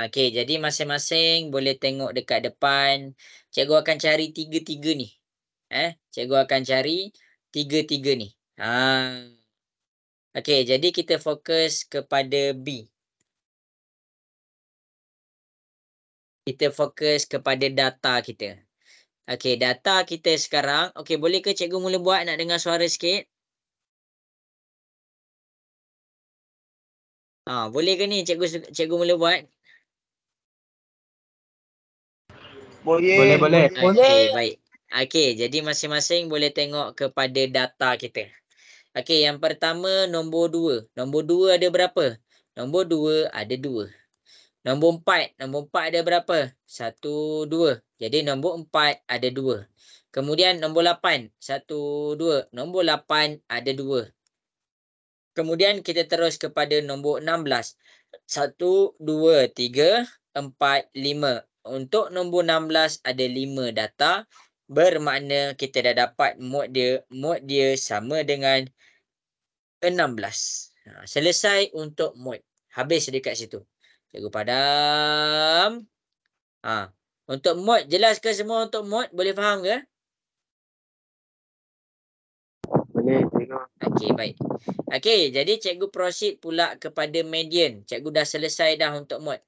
Okey. Jadi masing-masing boleh tengok dekat depan. Cikgu akan cari tiga-tiga ni. Cikgu akan cari tiga-tiga ni. Okey, jadi kita fokus kepada B. Kita fokus kepada data kita. Okey, data kita sekarang. Okey, boleh ke cikgu mula buat? Nak dengar suara sikit? Boleh ke ni cikgu mula buat? Boleh. Boleh. Okey, baik. Okey, jadi masing-masing boleh tengok kepada data kita. Okey, yang pertama nombor 2. Nombor 2 ada berapa? Nombor 2 ada 2. Nombor 4 ada berapa? 1, 2. Jadi nombor 4 ada 2. Kemudian nombor 8. 1, 2. Nombor 8 ada 2. Kemudian kita terus kepada nombor 16. 1, 2, 3, 4, 5. Untuk nombor 16 ada 5 data. Bermakna kita dah dapat mode dia sama dengan 16. Selesai untuk mode. Habis dekat situ. Cikgu padam. Untuk mode, jelas ke semua untuk mode? Boleh faham ke? Boleh, tengok. Okey, baik. Okey, jadi cikgu proceed pula kepada median. Cikgu dah selesai dah untuk mode.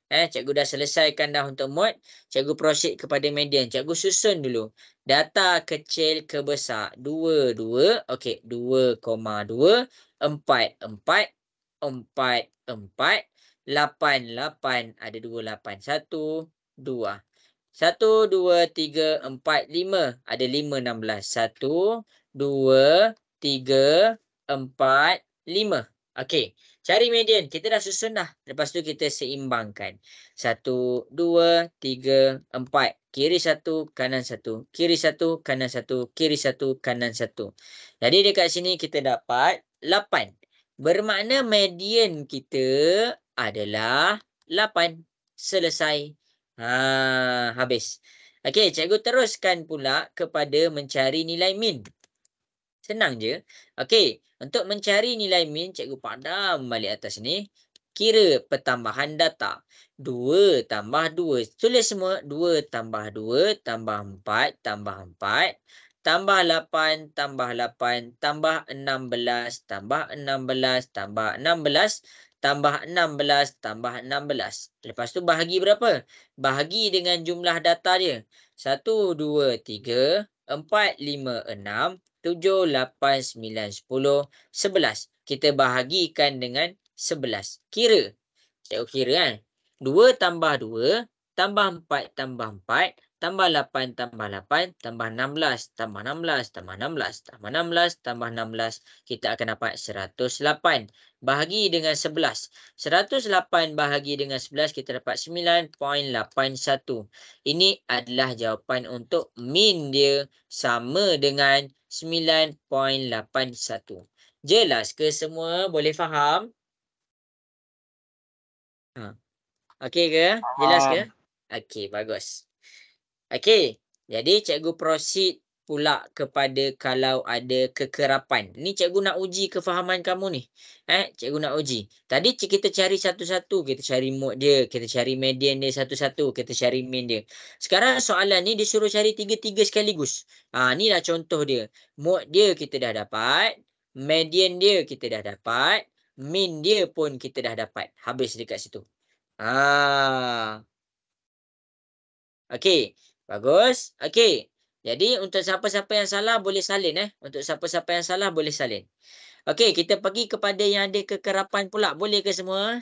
Cikgu dah selesaikan dah untuk mod. Cikgu proceed kepada median. Cikgu susun dulu. Data kecil ke besar. 2, 2. Okey, 2,2. 4, 4. 4, 4. 8, 8. Ada 2, 8. 1, 2. 1, 2, 3, 4, 5. Ada 5, 16. 1, 2, 3, 4, 5. Okey. Cari median. Kita dah susun dah. Lepas tu kita seimbangkan. 1, 2, 3, 4. Kiri 1, kanan 1. Kiri 1, kanan 1. Kiri 1, kanan 1. Jadi dekat sini kita dapat 8. Bermakna median kita adalah 8. Selesai. Habis. Okey, cikgu teruskan pula kepada mencari nilai min. Senang je. Okey, untuk mencari nilai min, cikgu padam balik atas ni. Kira pertambahan data. 2 tambah 2. Tulis semua. 2 tambah 2 tambah 4 tambah 4. Tambah 8 tambah 8 tambah 16 tambah 16 tambah 16 tambah 16 tambah 16. Lepas tu bahagi berapa? Bahagi dengan jumlah data dia. 1, 2, 3, 4, 5, 6, 7, 8, 9, 10, 11. Kita bahagikan dengan 11. Kira. Cikgu kira kan. 2 tambah 2 tambah 4 tambah 4 tambah 8 tambah 8 tambah 16 tambah 16 tambah 16 tambah 16 tambah 16. Kita akan dapat 108. Bahagi dengan 11. 108 bahagi dengan 11 kita dapat 9.81. Ini adalah jawapan untuk min dia sama dengan 9.81. Jelas ke semua? Boleh faham? Ha. Okey ke? Jelas ke? Okey, bagus. Okey, jadi cikgu proceed pula kepada kalau ada kekerapan. Ni cikgu nak uji kefahaman kamu ni. Cikgu nak uji. Tadi kita cari satu-satu. Kita cari mod dia. Kita cari median dia satu-satu. Kita cari min dia. Sekarang soalan ni disuruh cari tiga-tiga sekaligus. Ni dah contoh dia. Mod dia kita dah dapat. Median dia kita dah dapat. Min dia pun kita dah dapat. Habis dekat situ. Okey, bagus. Okey. Jadi untuk siapa-siapa yang salah boleh salin Untuk siapa-siapa yang salah boleh salin. Okey, kita pergi kepada yang ada kekerapan pula. Boleh ke semua?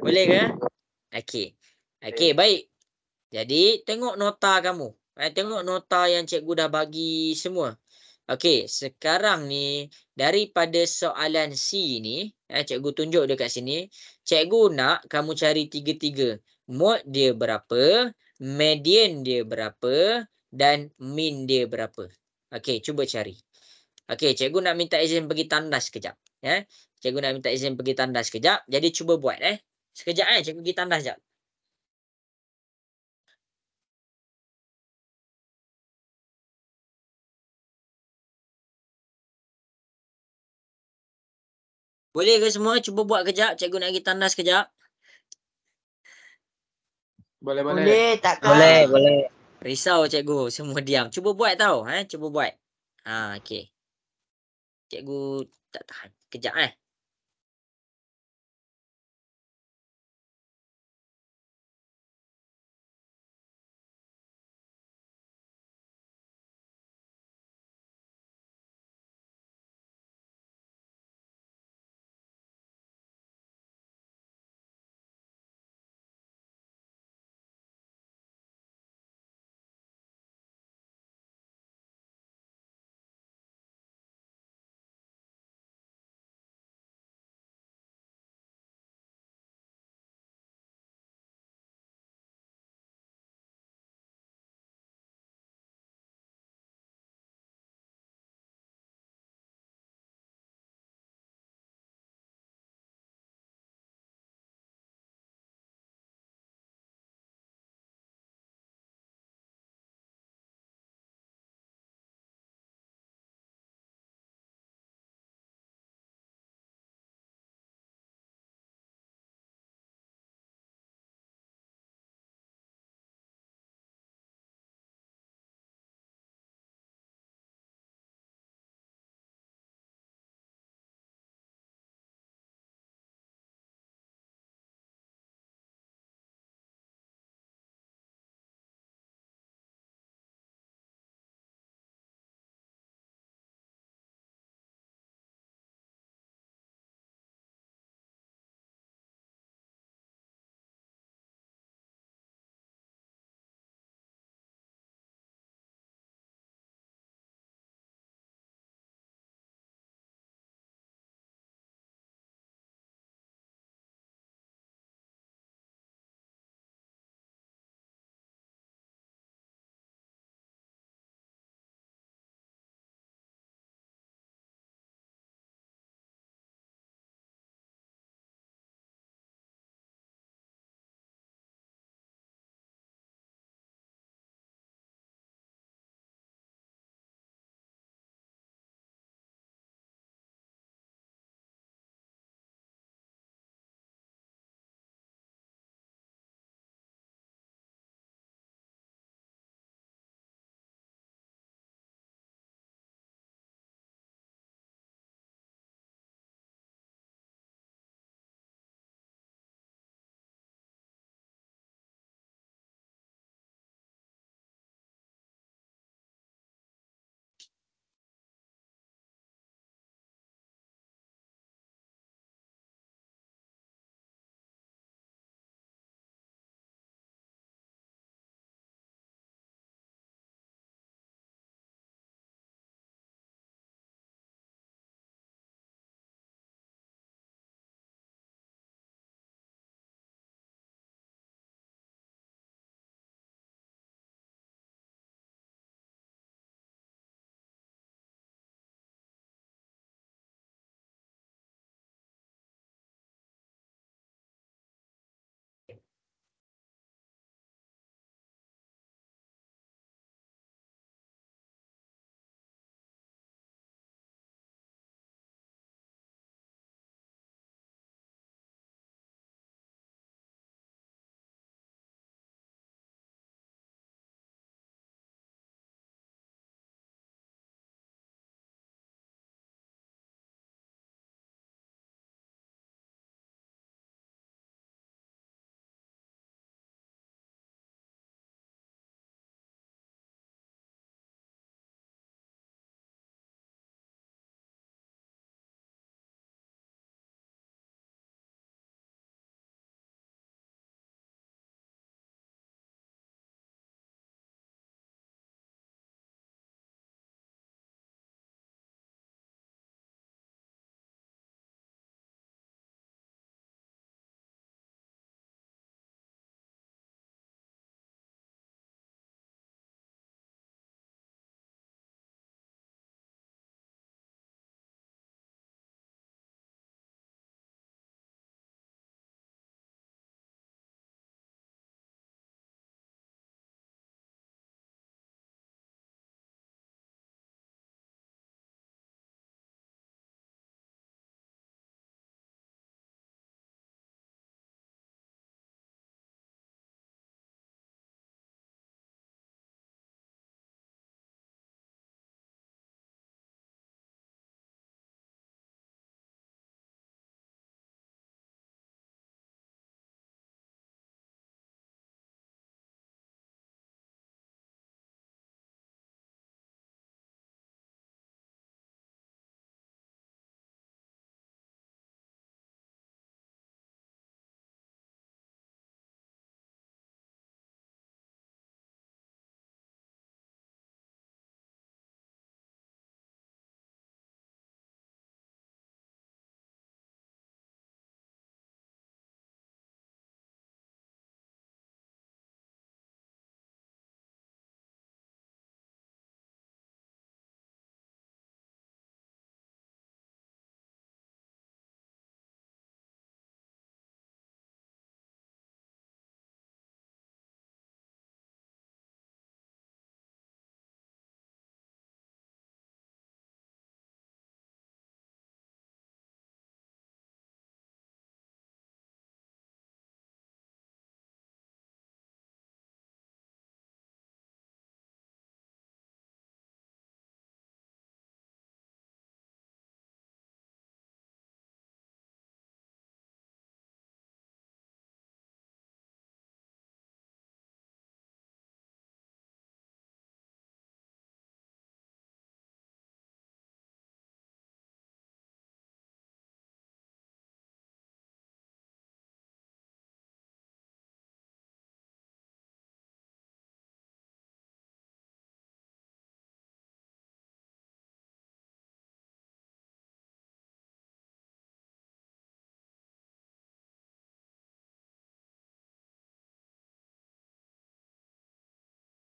Boleh ke? Okey. Okey, baik. Jadi tengok nota kamu. Tengok nota yang cikgu dah bagi semua. Okey, sekarang ni daripada soalan C ni, cikgu tunjuk dekat sini. Cikgu nak kamu cari tiga-tiga. Mod dia berapa, median dia berapa, dan min dia berapa. Okey, cuba cari. Okey, cikgu nak minta izin pergi tandas sekejap. Cikgu nak minta izin pergi tandas sekejap. Jadi cuba buat. Sekejap cikgu pergi tandas sekejap. Boleh ke semua? Cuba buat kejap. Cikgu nak pergi tandas sekejap. Boleh. Boleh takkan? Boleh. Risau cikgu. Semua diam. Cuba buat tau. Cuba buat. Okey. Cikgu tak tahan. Kejap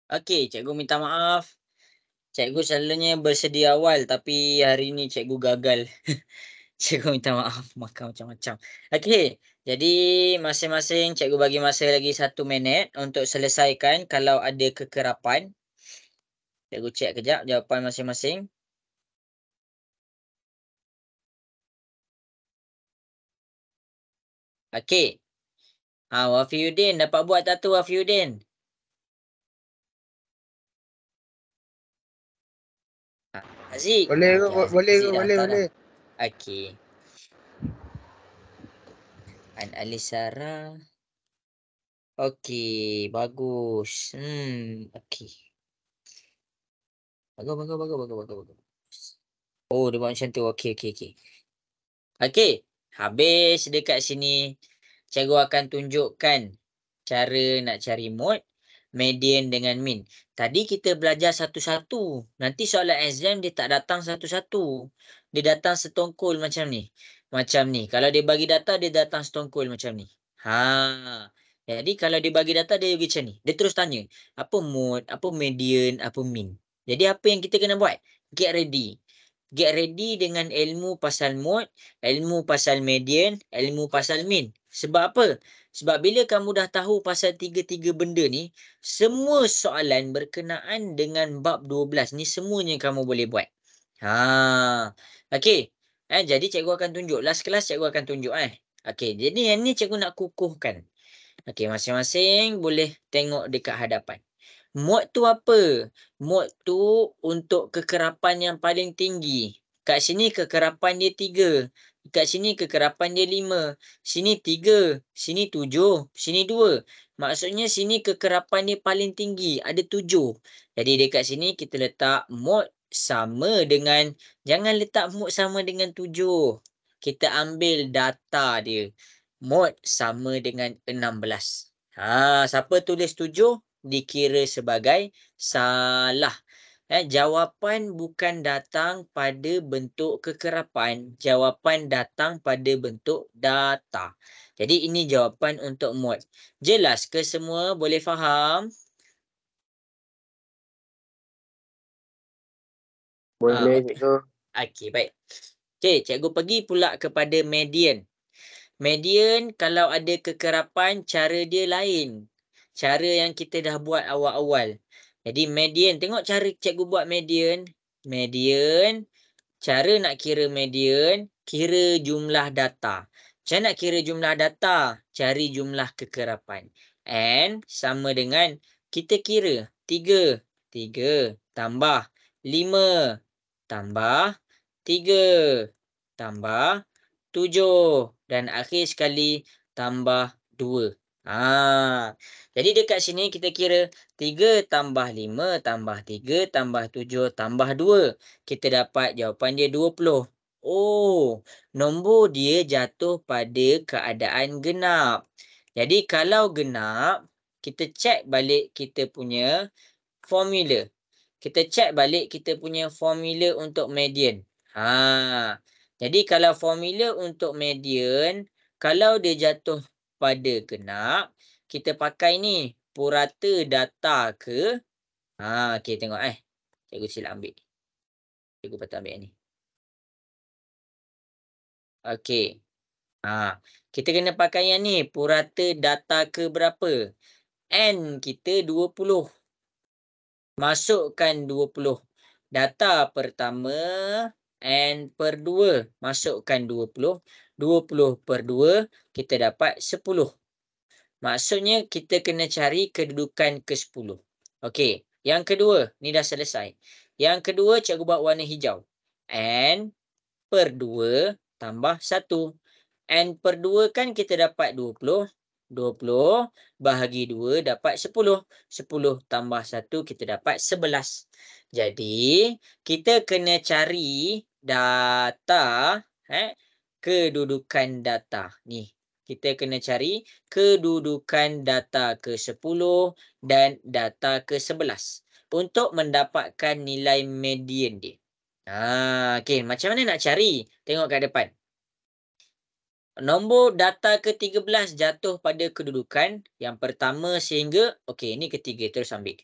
Okey, cikgu minta maaf. Cikgu selalunya bersedia awal tapi hari ni cikgu gagal. Cikgu minta maaf, makan macam-macam. Okey, jadi masing-masing cikgu bagi masa lagi 1 minit untuk selesaikan kalau ada kekerapan. Cikgu cek kejap jawapan masing-masing. Okey. Wafiuddin dapat buat tak tu Wafiuddin? Haziq. Boleh ke? Okey, Boleh ke? Haziq dah Boleh, hantar dah. boleh. Okey. Alisara. Okey, bagus. Okey. Bagus. Oh, dia buat macam tu. Okey. Okey, habis dekat sini. Cikgu akan tunjukkan cara nak cari mode, median dengan mean. Tadi kita belajar satu-satu. Nanti soalan exam dia tak datang satu-satu. Dia datang setongkol macam ni. Macam ni. Kalau dia bagi data, dia datang setongkol macam ni. Jadi kalau dia bagi data, dia bagi macam ni. Dia terus tanya, apa mode, apa median, apa mean. Jadi apa yang kita kena buat? Get ready. Get ready dengan ilmu pasal mode, ilmu pasal median, ilmu pasal mean. Sebab apa? Sebab bila kamu dah tahu pasal tiga-tiga benda ni, semua soalan berkenaan dengan bab 12 ni semuanya kamu boleh buat. Okey. Jadi cikgu akan tunjuk. Last kelas cikgu akan tunjuk. Okey, jadi yang ni cikgu nak kukuhkan. Okey, masing-masing boleh tengok dekat hadapan. Mod tu apa? Mod tu untuk kekerapan yang paling tinggi. Kat sini kekerapan dia 3. Kat sini kekerapan dia 5. Sini 3. Sini 7. Sini 2. Maksudnya sini kekerapan dia paling tinggi. Ada 7. Jadi dekat sini kita letak mod sama dengan. Jangan letak mod sama dengan 7. Kita ambil data dia. Mod sama dengan 16. Siapa tulis 7? Dikira sebagai salah. Jawapan bukan datang pada bentuk kekerapan. Jawapan datang pada bentuk data. Jadi ini jawapan untuk mod. Jelas ke semua? Boleh faham? Boleh, cikgu. Okey, baik. Okey, cikgu pergi pula kepada median. Median kalau ada kekerapan, cara dia lain. Cara yang kita dah buat awal-awal. Jadi median, tengok cara cikgu buat median. Median, cara nak kira median, kira jumlah data. Macam nak kira jumlah data? Cari jumlah kekerapan. And sama dengan kita kira 3. 3 tambah 5 tambah 3 tambah 7 dan akhir sekali tambah 2. Jadi dekat sini kita kira 3 tambah 5 tambah 3 tambah 7 tambah 2. Kita dapat jawapan dia 20. Oh, nombor dia jatuh pada keadaan genap. Jadi kalau genap, kita cek balik kita punya formula. Kita cek balik kita punya formula untuk median. Jadi kalau formula untuk median, kalau dia jatuh pada genap, kita pakai ni purata data ke. Okey tengok Cikgu silap ambil. Cikgu patut ambil yang ni. Okey. Kita kena pakai yang ni purata data ke berapa? N kita 20. Masukkan 20. Data pertama N per 2. Masukkan 20. 20 per 2 kita dapat 10. Maksudnya kita kena cari kedudukan ke-10. Okey, yang kedua, ni dah selesai. Yang kedua cikgu buat warna hijau. N per 2 tambah 1. N per 2 kan kita dapat 20. 20 bahagi 2 dapat 10. 10 tambah 1 kita dapat 11. Jadi, kita kena cari data, kedudukan data. Ni, kita kena cari kedudukan data ke-10 dan data ke-11 untuk mendapatkan nilai median dia. Okey, macam mana nak cari? Tengok kat depan. Nombor data ke-13 jatuh pada kedudukan yang pertama sehingga, okey, ini ketiga terus ambil.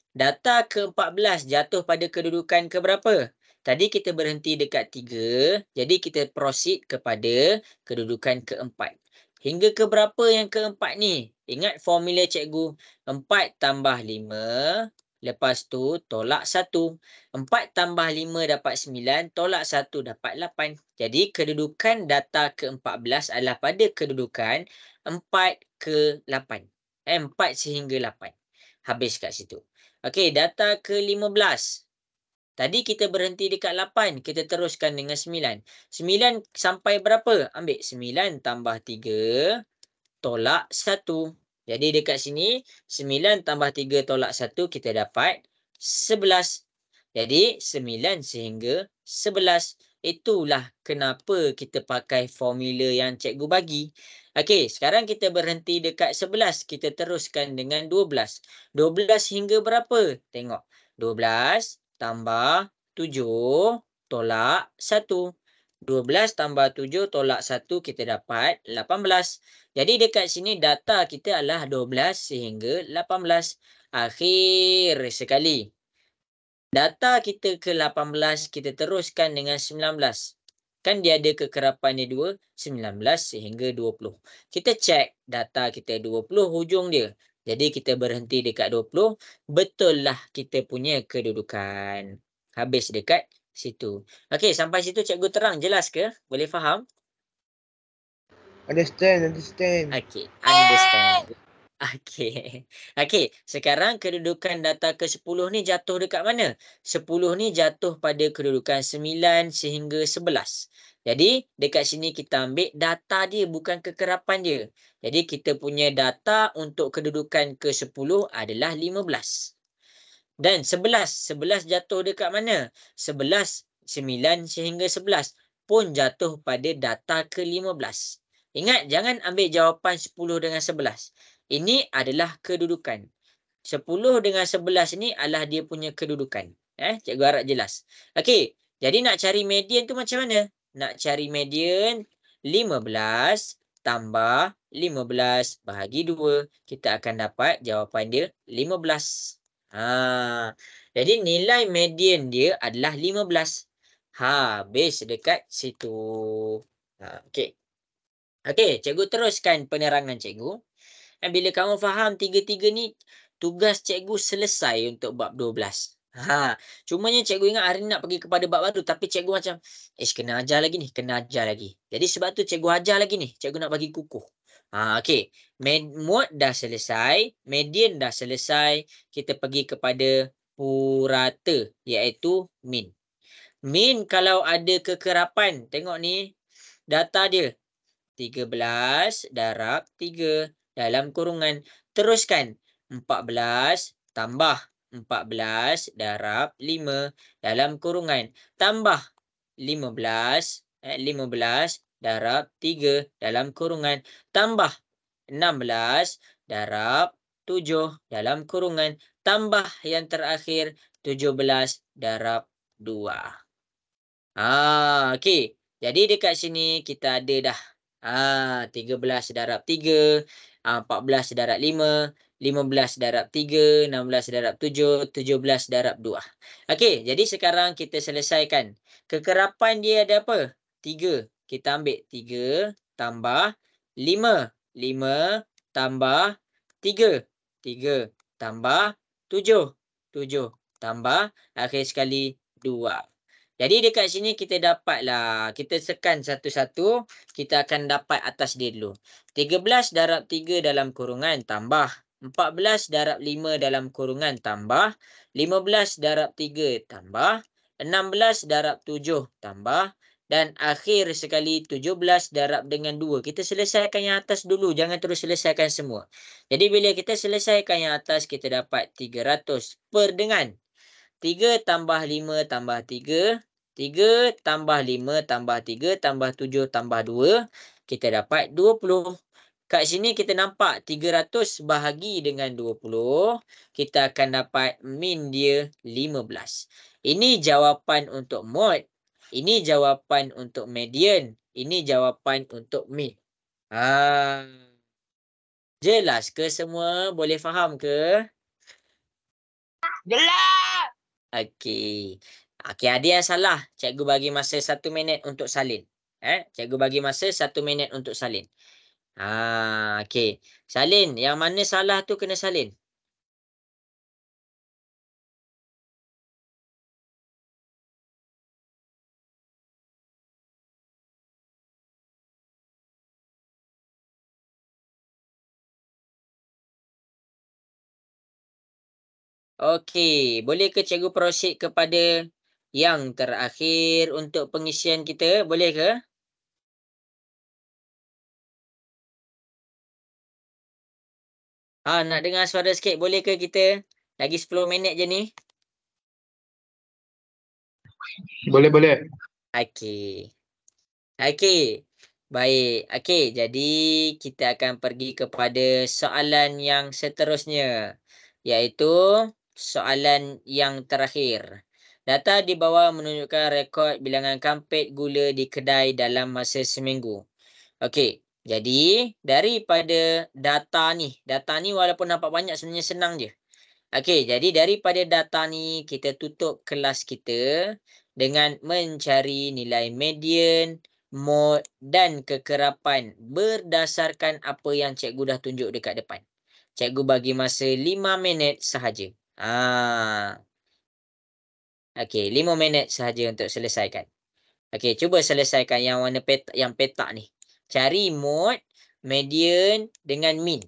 Data ke-14 jatuh pada kedudukan ke berapa? Tadi kita berhenti dekat 3, jadi kita proceed kepada kedudukan ke-4. Hingga ke berapa yang ke-4 ni? Ingat formula cikgu. 4 tambah 5, lepas tu tolak 1. 4 tambah 5 dapat 9, tolak 1 dapat 8. Jadi kedudukan data ke-14 adalah pada kedudukan 4 ke 8. 4 sehingga 8. Habis kat situ. Okey, data ke-15. Tadi kita berhenti dekat 8. Kita teruskan dengan 9. 9 sampai berapa? Ambil 9 tambah 3 tolak 1. Jadi dekat sini 9 tambah 3 tolak 1 kita dapat 11. Jadi 9 sehingga 11. Itulah kenapa kita pakai formula yang cikgu bagi. Okey, sekarang kita berhenti dekat 11. Kita teruskan dengan 12. 12 hingga berapa? Tengok. 12 tambah 7 tolak 1. 12 tambah 7 tolak 1 kita dapat 18. Jadi dekat sini data kita adalah 12 sehingga 18. Akhir sekali. Data kita ke-18 kita teruskan dengan 19. Kan dia ada kekerapan dia 2, 19 sehingga 20. Kita cek data kita 20 hujung dia. Jadi kita berhenti dekat 20. Betul lah kita punya kedudukan. Habis dekat situ. Okey, sampai situ cikgu terang, jelas ke? Boleh faham? Understand. Okey, understand. Okey. Okey, sekarang kedudukan data ke-10 ni jatuh dekat mana? 10 ni jatuh pada kedudukan 9 sehingga 11. Jadi, dekat sini kita ambil data dia, bukan kekerapan dia. Jadi, kita punya data untuk kedudukan ke-10 adalah 15. Dan 11. 11 jatuh dekat mana? 11, 9 sehingga 11 pun jatuh pada data ke-15. Ingat, jangan ambil jawapan 10 dengan 11. Ini adalah kedudukan. 10 dengan 11 ni adalah dia punya kedudukan. Cikgu harap jelas. Okey, jadi nak cari median tu macam mana? Nak cari median 15 tambah 15 bahagi 2. Kita akan dapat jawapan dia 15. Jadi nilai median dia adalah 15. Habis dekat situ. Okey. Okey, cikgu teruskan penerangan cikgu. Bila kamu faham tiga-tiga ni, tugas cikgu selesai untuk bab 12. Cumanya cikgu ingat hari ni nak pergi kepada bab baru, tapi cikgu macam, kena ajar lagi ni, kena ajar lagi. Jadi sebab tu cikgu ajar lagi ni, cikgu nak bagi kukuh. Okey. Mod dah selesai, median dah selesai, kita pergi kepada purata, iaitu min. Min kalau ada kekerapan, tengok ni, data dia. 13 darab 3 dalam kurungan. Teruskan. 14 tambah 14 darab 5 dalam kurungan. Tambah 15 darab 3 dalam kurungan. Tambah 16 darab 7 dalam kurungan. Tambah yang terakhir 17 darab 2. Okey. Jadi dekat sini kita ada dah 13 darab 3, 14 darab 5, 15 darab 3, 16 darab 7, 17 darab 2. Okey, jadi sekarang kita selesaikan. Kekerapan dia ada apa? 3. Kita ambil 3 tambah 5. 5 tambah 3. 3 tambah 7. 7 tambah akhir sekali 2. Jadi dekat sini kita dapatlah, kita sekan satu-satu, kita akan dapat atas dia dulu. 13 darab 3 dalam kurungan tambah 14 darab 5 dalam kurungan tambah 15 darab 3 tambah 16 darab 7 tambah dan akhir sekali 17 darab dengan 2. Kita selesaikan yang atas dulu, jangan terus selesaikan semua. Jadi bila kita selesaikan yang atas, kita dapat 300 per dengan 3 tambah 5 tambah 3, 3 tambah 5 tambah 3 tambah 7 tambah 2, kita dapat 20. Kat sini kita nampak 300 bahagi dengan 20, kita akan dapat min dia 15. Ini jawapan untuk mod. Ini jawapan untuk median. Ini jawapan untuk min. Jelas ke semua? Boleh faham ke? Jelas. Okey. Okey, ada yang salah. Cikgu bagi masa 1 minit untuk salin. Cikgu bagi masa 1 minit untuk salin. Okey. Salin, yang mana salah tu kena salin. Okey, boleh ke cikgu proceed kepada yang terakhir untuk pengisian kita, boleh ke? Nak dengar suara sikit boleh ke kita? Lagi 10 minit je ni. Boleh, boleh. Okey. Okey. Baik. Okey, jadi kita akan pergi kepada soalan yang seterusnya, iaitu soalan yang terakhir. Data di bawah menunjukkan rekod bilangan kampit gula di kedai dalam masa seminggu. Okey, jadi daripada data ni walaupun nampak banyak sebenarnya senang je. Okey, jadi daripada data ni kita tutup kelas kita dengan mencari nilai median, mod dan kekerapan berdasarkan apa yang cikgu dah tunjuk dekat depan. Cikgu bagi masa 5 minit sahaja. Okey, 5 minit sahaja untuk selesaikan. Okey, cuba selesaikan yang warna petak, yang petak ni. Cari mod, median dengan mean.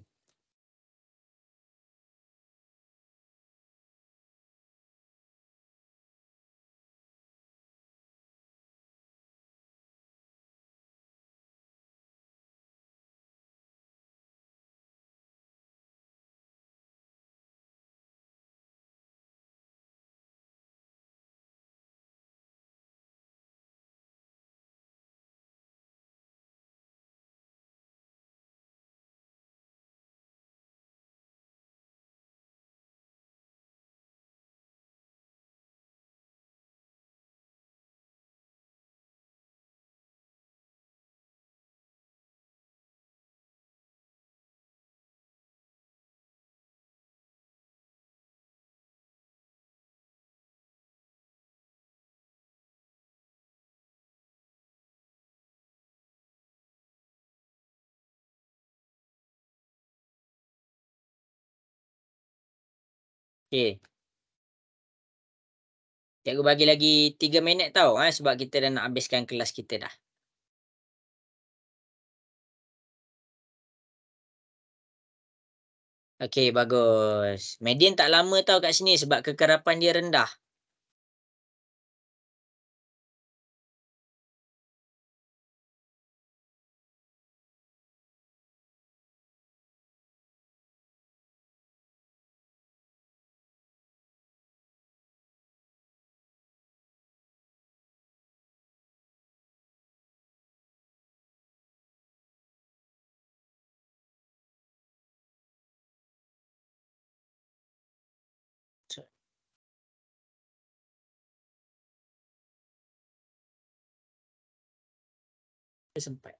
Okey. Cikgu bagi lagi 3 minit tau, sebab kita dah nak habiskan kelas kita dah. Okey, bagus. Median tak lama tau kat sini sebab kekerapan dia rendah. Sempat.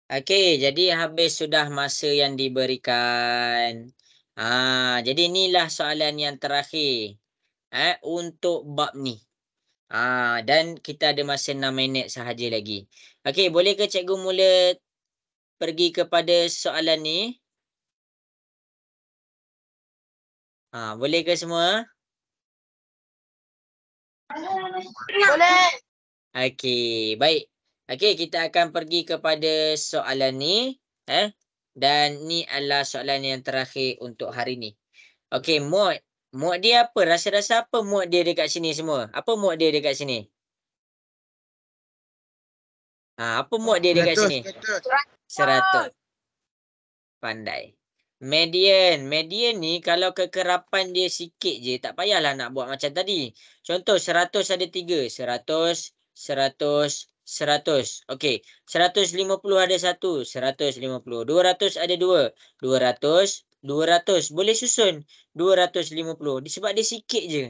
Okey, jadi habis sudah masa yang diberikan. Jadi inilah soalan yang terakhir, untuk bab ni. Dan kita ada masa 6 minit sahaja lagi. Okey, boleh ke cikgu mula pergi kepada soalan ni? Boleh ke semua? Boleh. Okey, baik. Okey, kita akan pergi kepada soalan ni. Dan ni adalah soalan yang terakhir untuk hari ni. Okey, mod. Mod dia apa? Rasa-rasa apa mod dia dekat sini semua? Apa mod dia dekat sini? Apa mod dia dekat 100, sini? 100. 100. Pandai. Median. Median ni kalau kekerapan dia sikit je, tak payahlah nak buat macam tadi. Contoh 100 ada 3. 100, 100, 100. Okey. 150 ada 1. 150. 200 ada 2. 200, 200. Boleh susun. 250. Sebab dia sikit je.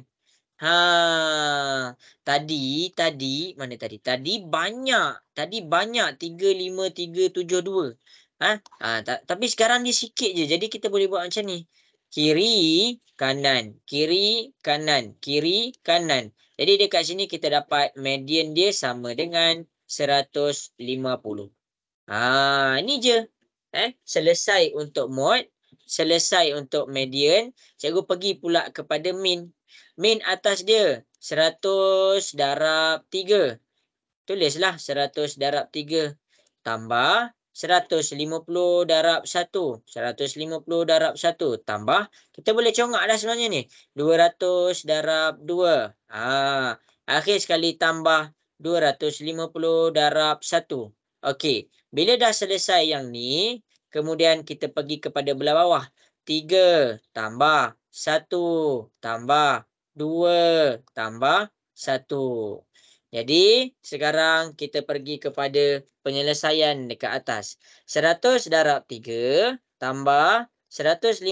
Tadi mana tadi? Tadi banyak. Tadi banyak 3, 5, 3, 7, 2. Tapi sekarang dia sikit je. Jadi kita boleh buat macam ni. Kiri, kanan, kiri, kanan, kiri, kanan. Jadi dekat sini kita dapat median dia sama dengan 150. Ini je. Selesai untuk mod, selesai untuk median. Cikgu pergi pula kepada min. Min atas dia 100 darab 3. Tulislah 100 darab 3 tambah 150 darab 1. 150 darab 1 tambah, kita boleh congak dah sebenarnya ni. 200 darab 2. Akhir sekali tambah 250 darab 1. Okey, bila dah selesai yang ni, kemudian kita pergi kepada belah bawah. 3 tambah 1 tambah 2 tambah 1. Jadi, sekarang kita pergi kepada penyelesaian dekat atas. 100 darab 3 tambah 150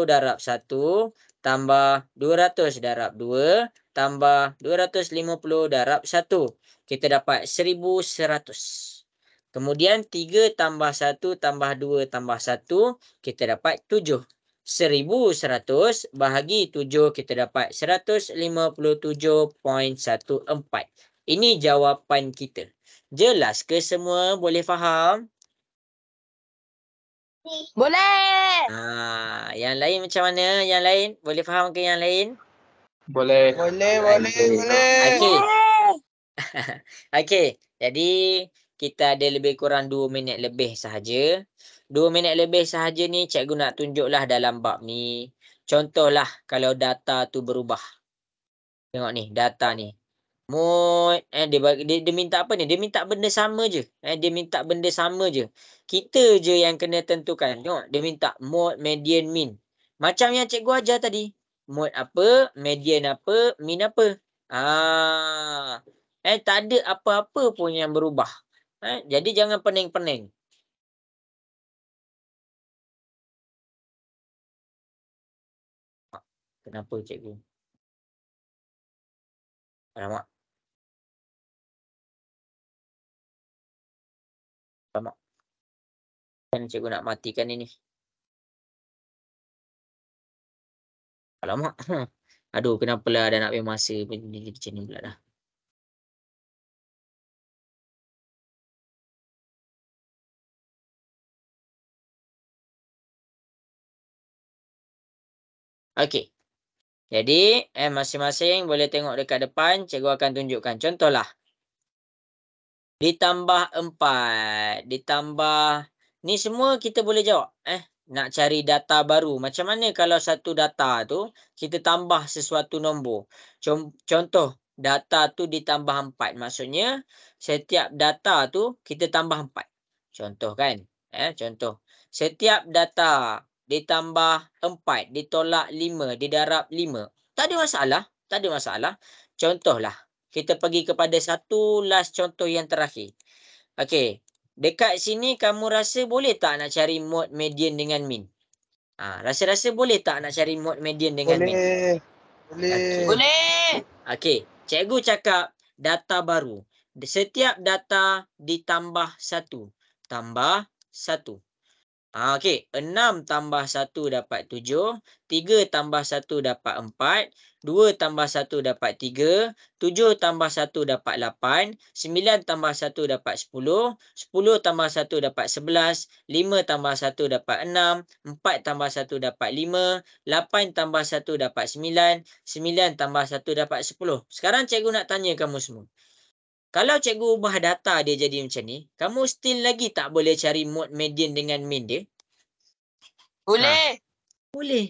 darab 1 tambah 200 darab 2 tambah 250 darab 1. Kita dapat 1100. Kemudian 3 tambah 1 tambah 2 tambah 1, kita dapat 7. 1100 bahagi 7, kita dapat 157.14. Ini jawapan kita. Jelas ke semua? Boleh faham? Boleh. Yang lain macam mana? Yang lain? Boleh faham ke yang lain? Boleh. Okey. Okey. Jadi kita ada lebih kurang 2 minit lebih sahaja. 2 minit lebih sahaja ni cikgu nak tunjuklah dalam bab ni. Contohlah kalau data tu berubah. Tengok ni, data ni. Mod, dia minta apa ni? Dia minta benda sama je. Dia minta benda sama je. Kita je yang kena tentukan. Tengok, dia minta mod, median, min. Macam yang cikgu ajar tadi. Mod apa, median apa, min apa. Tak ada apa-apa pun yang berubah. Jadi jangan pening-pening. Kenapa cikgu? Alamak. Kan cikgu nak matikan ini. Alamak. Aduh, kenapalah dah nak habis masa macam ni pula dah. Okey. Jadi, masing-masing boleh tengok dekat depan. Cikgu akan tunjukkan. Contohlah. Ditambah 4. Ditambah. Ni semua kita boleh jawab. Nak cari data baru. Macam mana kalau satu data tu, kita tambah sesuatu nombor. Contoh, data tu ditambah 4. Maksudnya, setiap data tu, kita tambah 4. Contoh kan? Contoh. Setiap data ditambah 4, ditolak 5, didarab 5. Tak ada masalah. Tak ada masalah. Contohlah. Kita pergi kepada satu last contoh yang terakhir. Okey. Dekat sini kamu rasa boleh tak nak cari mod, median dengan min? Rasa-rasa boleh tak nak cari mod, median dengan min? Boleh. Okey. Cikgu cakap data baru. Setiap data ditambah 1. Tambah 1. Okey, 6 tambah 1 dapat 7, 3 tambah 1 dapat 4, 2 tambah 1 dapat 3, 7 tambah 1 dapat 8, 9 tambah 1 dapat 10, 10 tambah 1 dapat 11, 5 tambah 1 dapat 6, 4 tambah 1 dapat 5, 8 tambah 1 dapat 9, 9 tambah 1 dapat 10. Sekarang cikgu nak tanya kamu semua. Kalau cikgu ubah data dia jadi macam ni, kamu still lagi tak boleh cari mode median dengan mean dia? Boleh. Boleh.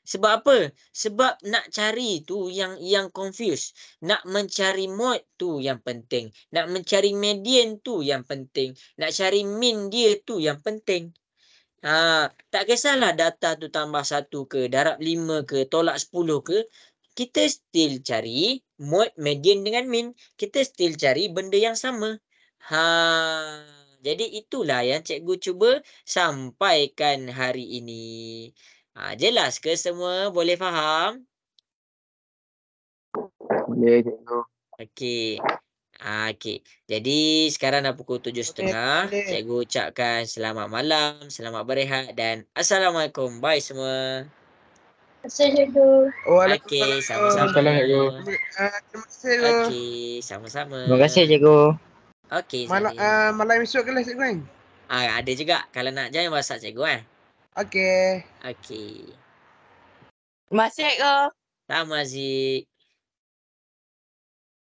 Sebab apa? Sebab nak cari tu yang confuse. Nak mencari mode tu yang penting. Nak mencari median tu yang penting. Nak cari mean dia tu yang penting. Tak kisahlah data tu tambah 1 ke, darab 5 ke, tolak 10 ke. Kita still cari mode median dengan mean. Kita still cari benda yang sama. Jadi itulah yang cikgu cuba sampaikan hari ini. Jelas ke semua? Boleh faham? Boleh cikgu. Okey. Okey. Jadi sekarang dah pukul 7.30. Boleh. Cikgu ucapkan selamat malam, selamat berehat dan Assalamualaikum. Bye semua. Terima kasih, cikgu. Okey, Waalaikumsalam. sama-sama. Terima kasih cikgu. Okey, sama-sama. Terima kasih cikgu. Okey, Malam Salim. malam esok kelas cikgu kan? Ada juga. Kalau nak join WhatsApp cikgu Okey. Okey. Terima kasih, cikgu. Sama Aziz.